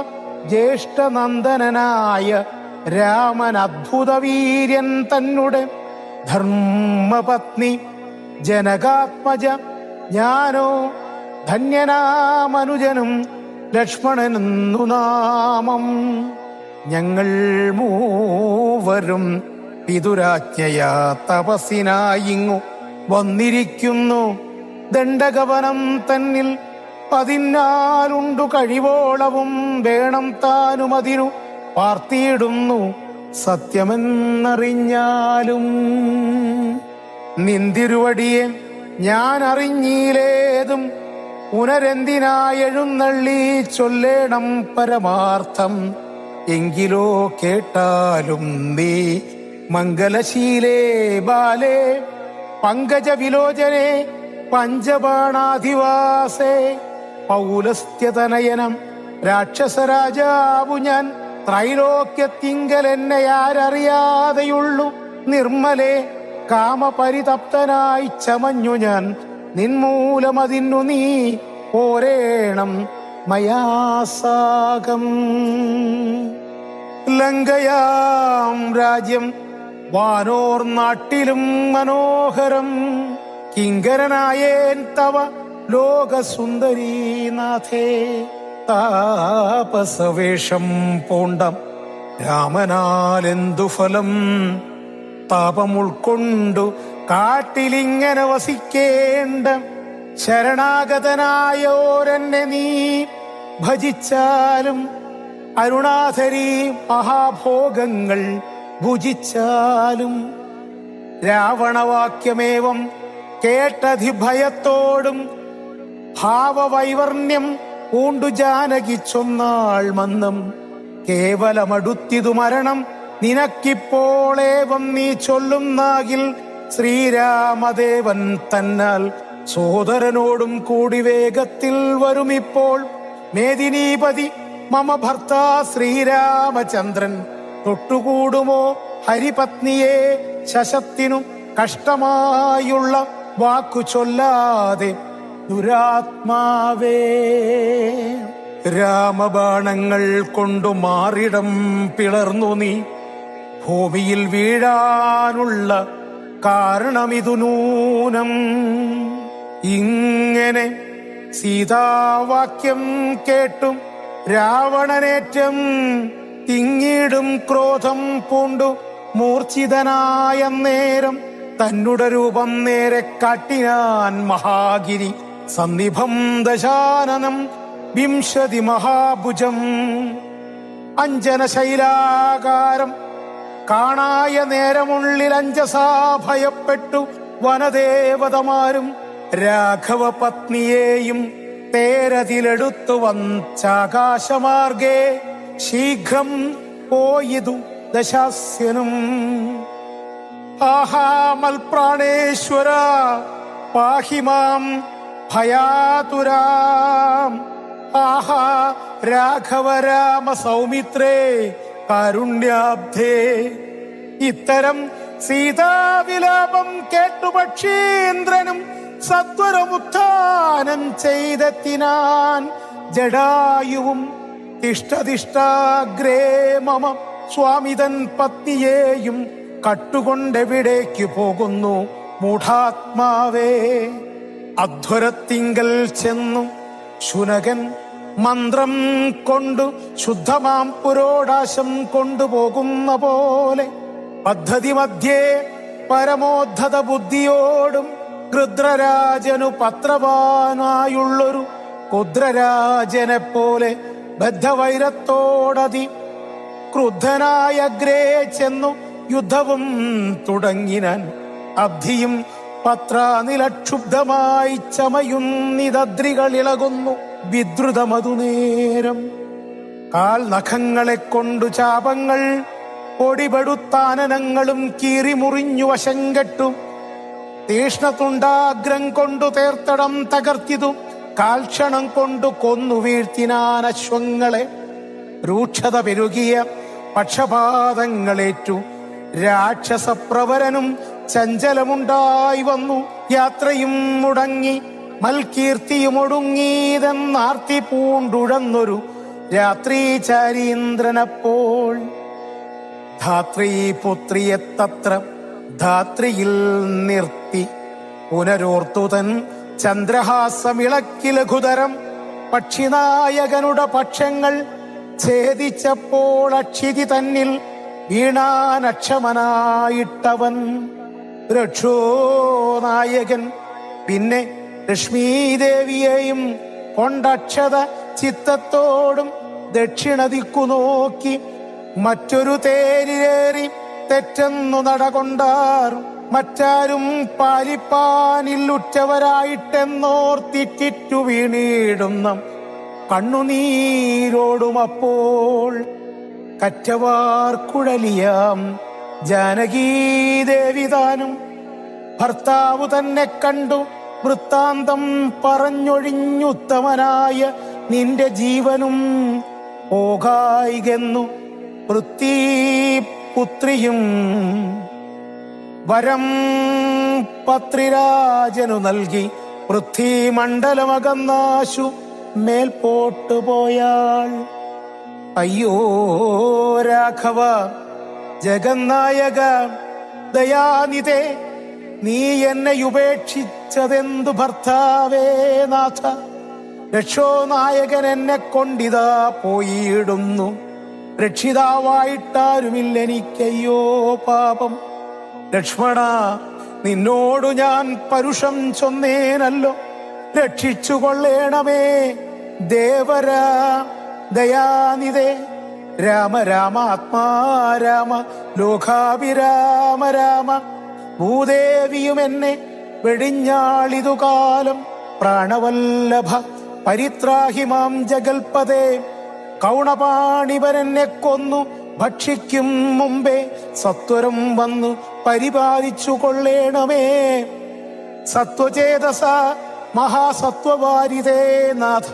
ജ്യേഷ്ഠനന്ദനായ രാമൻ അദ്ഭുതവീര്യൻ തന്നെ ധർമ്മപത്നി ജനകാത്മജ ഞാനോ ധന്യനാമനുജനും ലക്ഷ്മണനെന്നു നാമം. ഞങ്ങൾ മൂവരും പിതുരാജ്ഞയാ തപസ്സിനായിങ്ങു വന്നിരിക്കുന്നു. ദണ്ഡകവനം തന്നിൽ 14 കഴിവോളവും വേണം താനും അതിനു പാർത്തിയിടുന്നു സത്യമെന്നറിഞ്ഞാലും. നിന്തിരുവടിയെ ഞാൻ അറിഞ്ഞീലേതും പുനരെന്തിനായെഴുന്നള്ളി ചൊല്ലേണം പരമാർത്ഥം. എങ്കിലോ കേട്ടാലും നീ മംഗലശീലേ ബാലേ പങ്കജവിലോചനെ പഞ്ചബാണാധിവാസേ പൗലസ്ത്യതനയനം രാക്ഷസരാജാവു ഞാൻ. ത്രൈലോക്യത്തിങ്കൽ എന്നെ ആരറിയാതെയുള്ളു നിർമ്മലേ കാമപരിതപ്തനായി ചമഞ്ഞു ഞാൻ. നിൻമൂലമതിന്നു നീ പോരേണം മയാസാകം. ലങ്കയാം രാജ്യം വാനോർ നാട്ടിലും മനോഹരം. കിങ്കരനായേൻ തവ ലോകസുന്ദരീനാഥേ. താപസവേഷം പൂണ്ട രാമനാലെന്തു ഫലം. താപം ഉൾക്കൊണ്ടു കാട്ടിലിങ്ങനെ വസിക്കേണ്ട ശരണാഗതനായോരെന്നെ നീ ഭജിച്ചാലും അരുണാധരി മഹാഭോഗങ്ങൾ ഭുജിച്ചാലും. രാവണവാക്യമേവം കേട്ടധിഭയത്തോടും ഭാവവൈവർണ്യം പൂണ്ടു ജാനകി ചൊന്നാൾ മന്നം. കേവലമടുത്തിതു മരണം നിനക്കിപ്പോളേവം നീ ചൊല്ലുന്നാകിൽ ശ്രീരാമദേവൻ തന്നാൽ സോദരനോടും കൂടി വേഗത്തിൽ വരുമിപ്പോൾ. മേദിനീപതി മമ ഭർത്താ ശ്രീരാമചന്ദ്രൻ തൊട്ടുകൂടുമോ ഹരിപത്നിയെ ശശത്തിനും കഷ്ടമായുള്ള വാക്കു ചൊല്ലാതെ ദുരാത്മാവേ. രാമബാണങ്ങൾ കൊണ്ടു മാറിടം പിളർന്നു നീ ഭൂമിയിൽ വീഴാനുള്ള കാരണമിതു നൂനം. ഇങ്ങനെ സീതാവാക്യം കേട്ടും രാവണനേറ്റം തിങ്ങിടും ക്രോധം പൂണ്ടു മൂർച്ഛിതനായ നേരം തന്നുടെ രൂപം നേരെ കാട്ടിനാൻ മഹാഗിരി സന്നിഭം ദശാനനം 20 മഹാഭുജം. അഞ്ജന ശൈലാകാരം കാണായ നേരമുള്ളിൽ അഞ്ജസാ ഭയപ്പെട്ടു വനദേവതമാരും രാഘവ പത്നിയെയും തേരതിലെടുത്തു വച്ചാകാശമാർഗേ ശീഘ്രം പോയിതു ദശാസ്യനും. ആഹാമൽപ്രാണേശ്വര പാഹിമാം ഭയാതുരാം. ആഹാ രാഘവ രാമ സൗമിത്രേ കാരുണ്യാബ്ധേ. ഇത്തരം സീതാവിലാപം കേട്ടു പക്ഷീന്ദ്രനും സത്വരമുത്ഥാനം ചെയ്തെത്തിനാൻ. ജടായുവും തിഷ്ടതിഷ്ടാഗ്രേ മമ സ്വാമിതൻ പത്നിയെയും കട്ടുകൊണ്ടെവിടേക്കു പോകുന്നു മൂഢാത്മാവേ. അധ്വരത്തിങ്കൽ ചെന്നു ശുനകൻ മന്ത്രം കൊണ്ടു ശുദ്ധമാം പുരോടാശം കൊണ്ടുപോകുന്ന പോലെ പദ്ധതി മധ്യേ പരമോദ്ധത ബുദ്ധിയോടും ഗൃദ്രരാജനു പത്രവാനായുള്ളൊരു കുദ്രരാജനെ പോലെ ബദ്ധവൈരത്തോടതി ക്രുദ്ധനായ അഗ്രേ ചെന്നു യുദ്ധവും തുടങ്ങിനാൻ. അബ്ധിയും പത്രാനിലക്ഷുബ്ധമായി ചമയുന്നിതദ്രികളിളകുന്നു വിദ്രുതമതു നേരം. കാൽ നഖങ്ങളെ കൊണ്ടു ചാപങ്ങൾ പൊടിപെടുത്താനനങ്ങളും കീറിമുറിഞ്ഞു വശം കെട്ടു. തീഷ്ണതുണ്ടാഗ്രം കൊണ്ടു തേർത്തടം തകർത്തിതു കാൽക്ഷണം കൊണ്ടു കൊന്നു വീഴ്ത്തിനാൻ അശ്വങ്ങളെ. രൂക്ഷത പെരുകിയ പക്ഷപാതങ്ങളേറ്റു രാക്ഷസപ്രവരനും ചഞ്ചലമുണ്ടായി വന്നു. യാത്രയും മുടങ്ങി മൽകീർത്തിയും ഒടുങ്ങിയതെന്നാർത്തി പൂണ്ടുഴന്നൊരു രാത്രി ചാരീന്ദ്രനപ്പോൾ ധാത്രീ പുത്രിയെ തത്ര ധാത്രിയിൽ നിർത്തി പുനരോർത്തുതൻ ചന്ദ്രഹാസമിളക്കി ലഘുതരം പക്ഷിനായകനുടെ പക്ഷങ്ങൾ ഛേദിച്ചപ്പോൾ അക്ഷിതി തന്നിൽ വീണാനക്ഷമനായിട്ടവൻ രക്ഷോ നായകൻ പിന്നെ ലക്ഷ്മീദേവിയെയും കൊണ്ടക്ഷത ചിത്തത്തോടും ദക്ഷിണദിക്കു നോക്കി മറ്റൊരു തേരിലേറി തെറ്റെന്നു നടകൊണ്ടാർ മറ്റാരും പാലിപ്പാനില്ലുറ്റവരായിട്ടെന്നോർത്തിറ്റിറ്റു വീണിടുന്ന കണ്ണുനീരോടുമപ്പോൾ കറ്റവാർ കുഴലിയാം ജാനകീദേവിതാനും ഭർത്താവു തന്നെ കണ്ടു വൃത്താന്തം പറഞ്ഞൊഴിഞ്ഞുത്തമനായ നിന്റെ ജീവനും പോകായികെന്നു പൃഥ്വീപുത്രിയും വരം പത്രിരാജനു നൽകി പൃഥ്വിമണ്ഡലമകന്നാശു മേൽപോട്ടു പോയാൾ. അയ്യോ രാഘവ ജഗന്നായക ദയാനിധേ, നീ എന്നെ ഉപേക്ഷിച്ചതെന്തു ഭർത്താവേ നാഥ. രക്ഷോ നായകൻ എന്നെ കൊണ്ടിതാ പോയിടുന്നു. രക്ഷിതാവായിട്ടാരുമില്ലെനിക്കയ്യോ പാപം. ലക്ഷ്മണ, നിന്നോടു ഞാൻ പരുഷം ചൊന്നേനല്ലോ, രക്ഷിച്ചു കൊള്ളേണമേ ദേവരാ ദയാനിധേ. രാമ രാമ ആത്മാരാമ ലോകാഭിരാമ രാമ. ഭൂദേവിയും എന്നെ വെടിഞ്ഞാളിതു കാലം. പ്രാണവല്ലഭ പരിത്രാഹി മാം ജഗൽപദേ. കൗണപാണിവരെന്നെ കൊന്നു ഭക്ഷിക്കും മുമ്പേ സത്വരം വന്നു പരിപാലിച്ചു കൊള്ളേണമേ. സത്വചേതസ മഹാസത്വവാരിതേ നാഥ.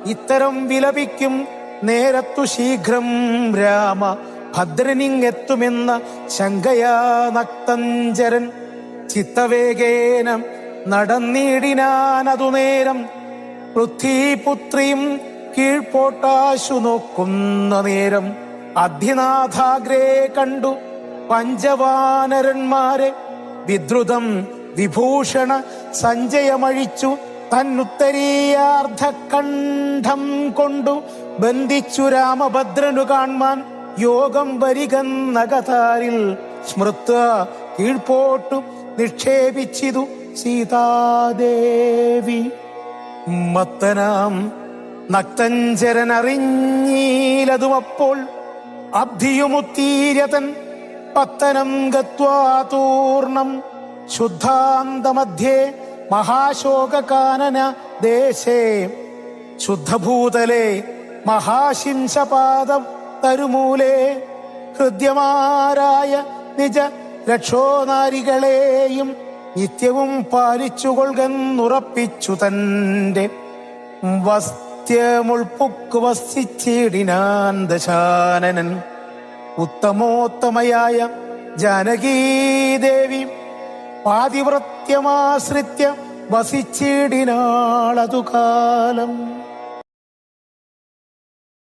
ഇത്തരം വിലപിക്കും നേരത്തു ശീഘ്രം രാമ ഭദ്രനിങ്ങെത്തുമെന്ന ശങ്കയാ നക്തഞ്ചരൻ ചിത്തവേഗേന നടന്നിടിനാനതു നേരം. പൃഥ്വീപുത്രിയും കീഴ്പോട്ടാശു നോക്കുന്ന നേരം അധിനാഥാഗ്രേ കണ്ടു പഞ്ചവാനരന്മാരെ. വിദ്രുതം വിഭൂഷണ സഞ്ജയമഴിച്ചു തന്നുത്തരീയാർദ്ധകണ്ഠം കൊണ്ടു ബന്ധിച്ചു രാമഭദ്രനു കാൺമാൻ യോഗം വരികന്നകതാരിൽ സ്മൃത്വ കീഴ്പോട്ടു നിക്ഷേപിച്ചിതു സീതാദേവി. മത്തനാം നക്തഞ്ചരനറിഞ്ഞീലതുമപ്പോൾ അബ്ധിയുമുത്തീര്യതൻ പത്തനം ഗത്വാതൂർണം. ശുദ്ധാന്തമധ്യേ മഹാശോകകാനന ദേശേ ശുദ്ധഭൂതലേ മഹാശിംശപാദം തരുമൂലേ. ഹൃദ്യമാരായ നിജ രക്ഷോനാരികളെയും നിത്യവും പാലിച്ചുകൊള്ളുന്നുറപ്പിച്ചു തന്റെ വസ്ത്യമുൾപ്പുക്ക് വസിച്ചിടിനാൻ ദശാനനൻ. ഉത്തമോത്തമയായ ജാനകീദേവി പാതിവ്രത്യമാശ്രിത്യ വസിച്ചിടിനാളതു കാലം.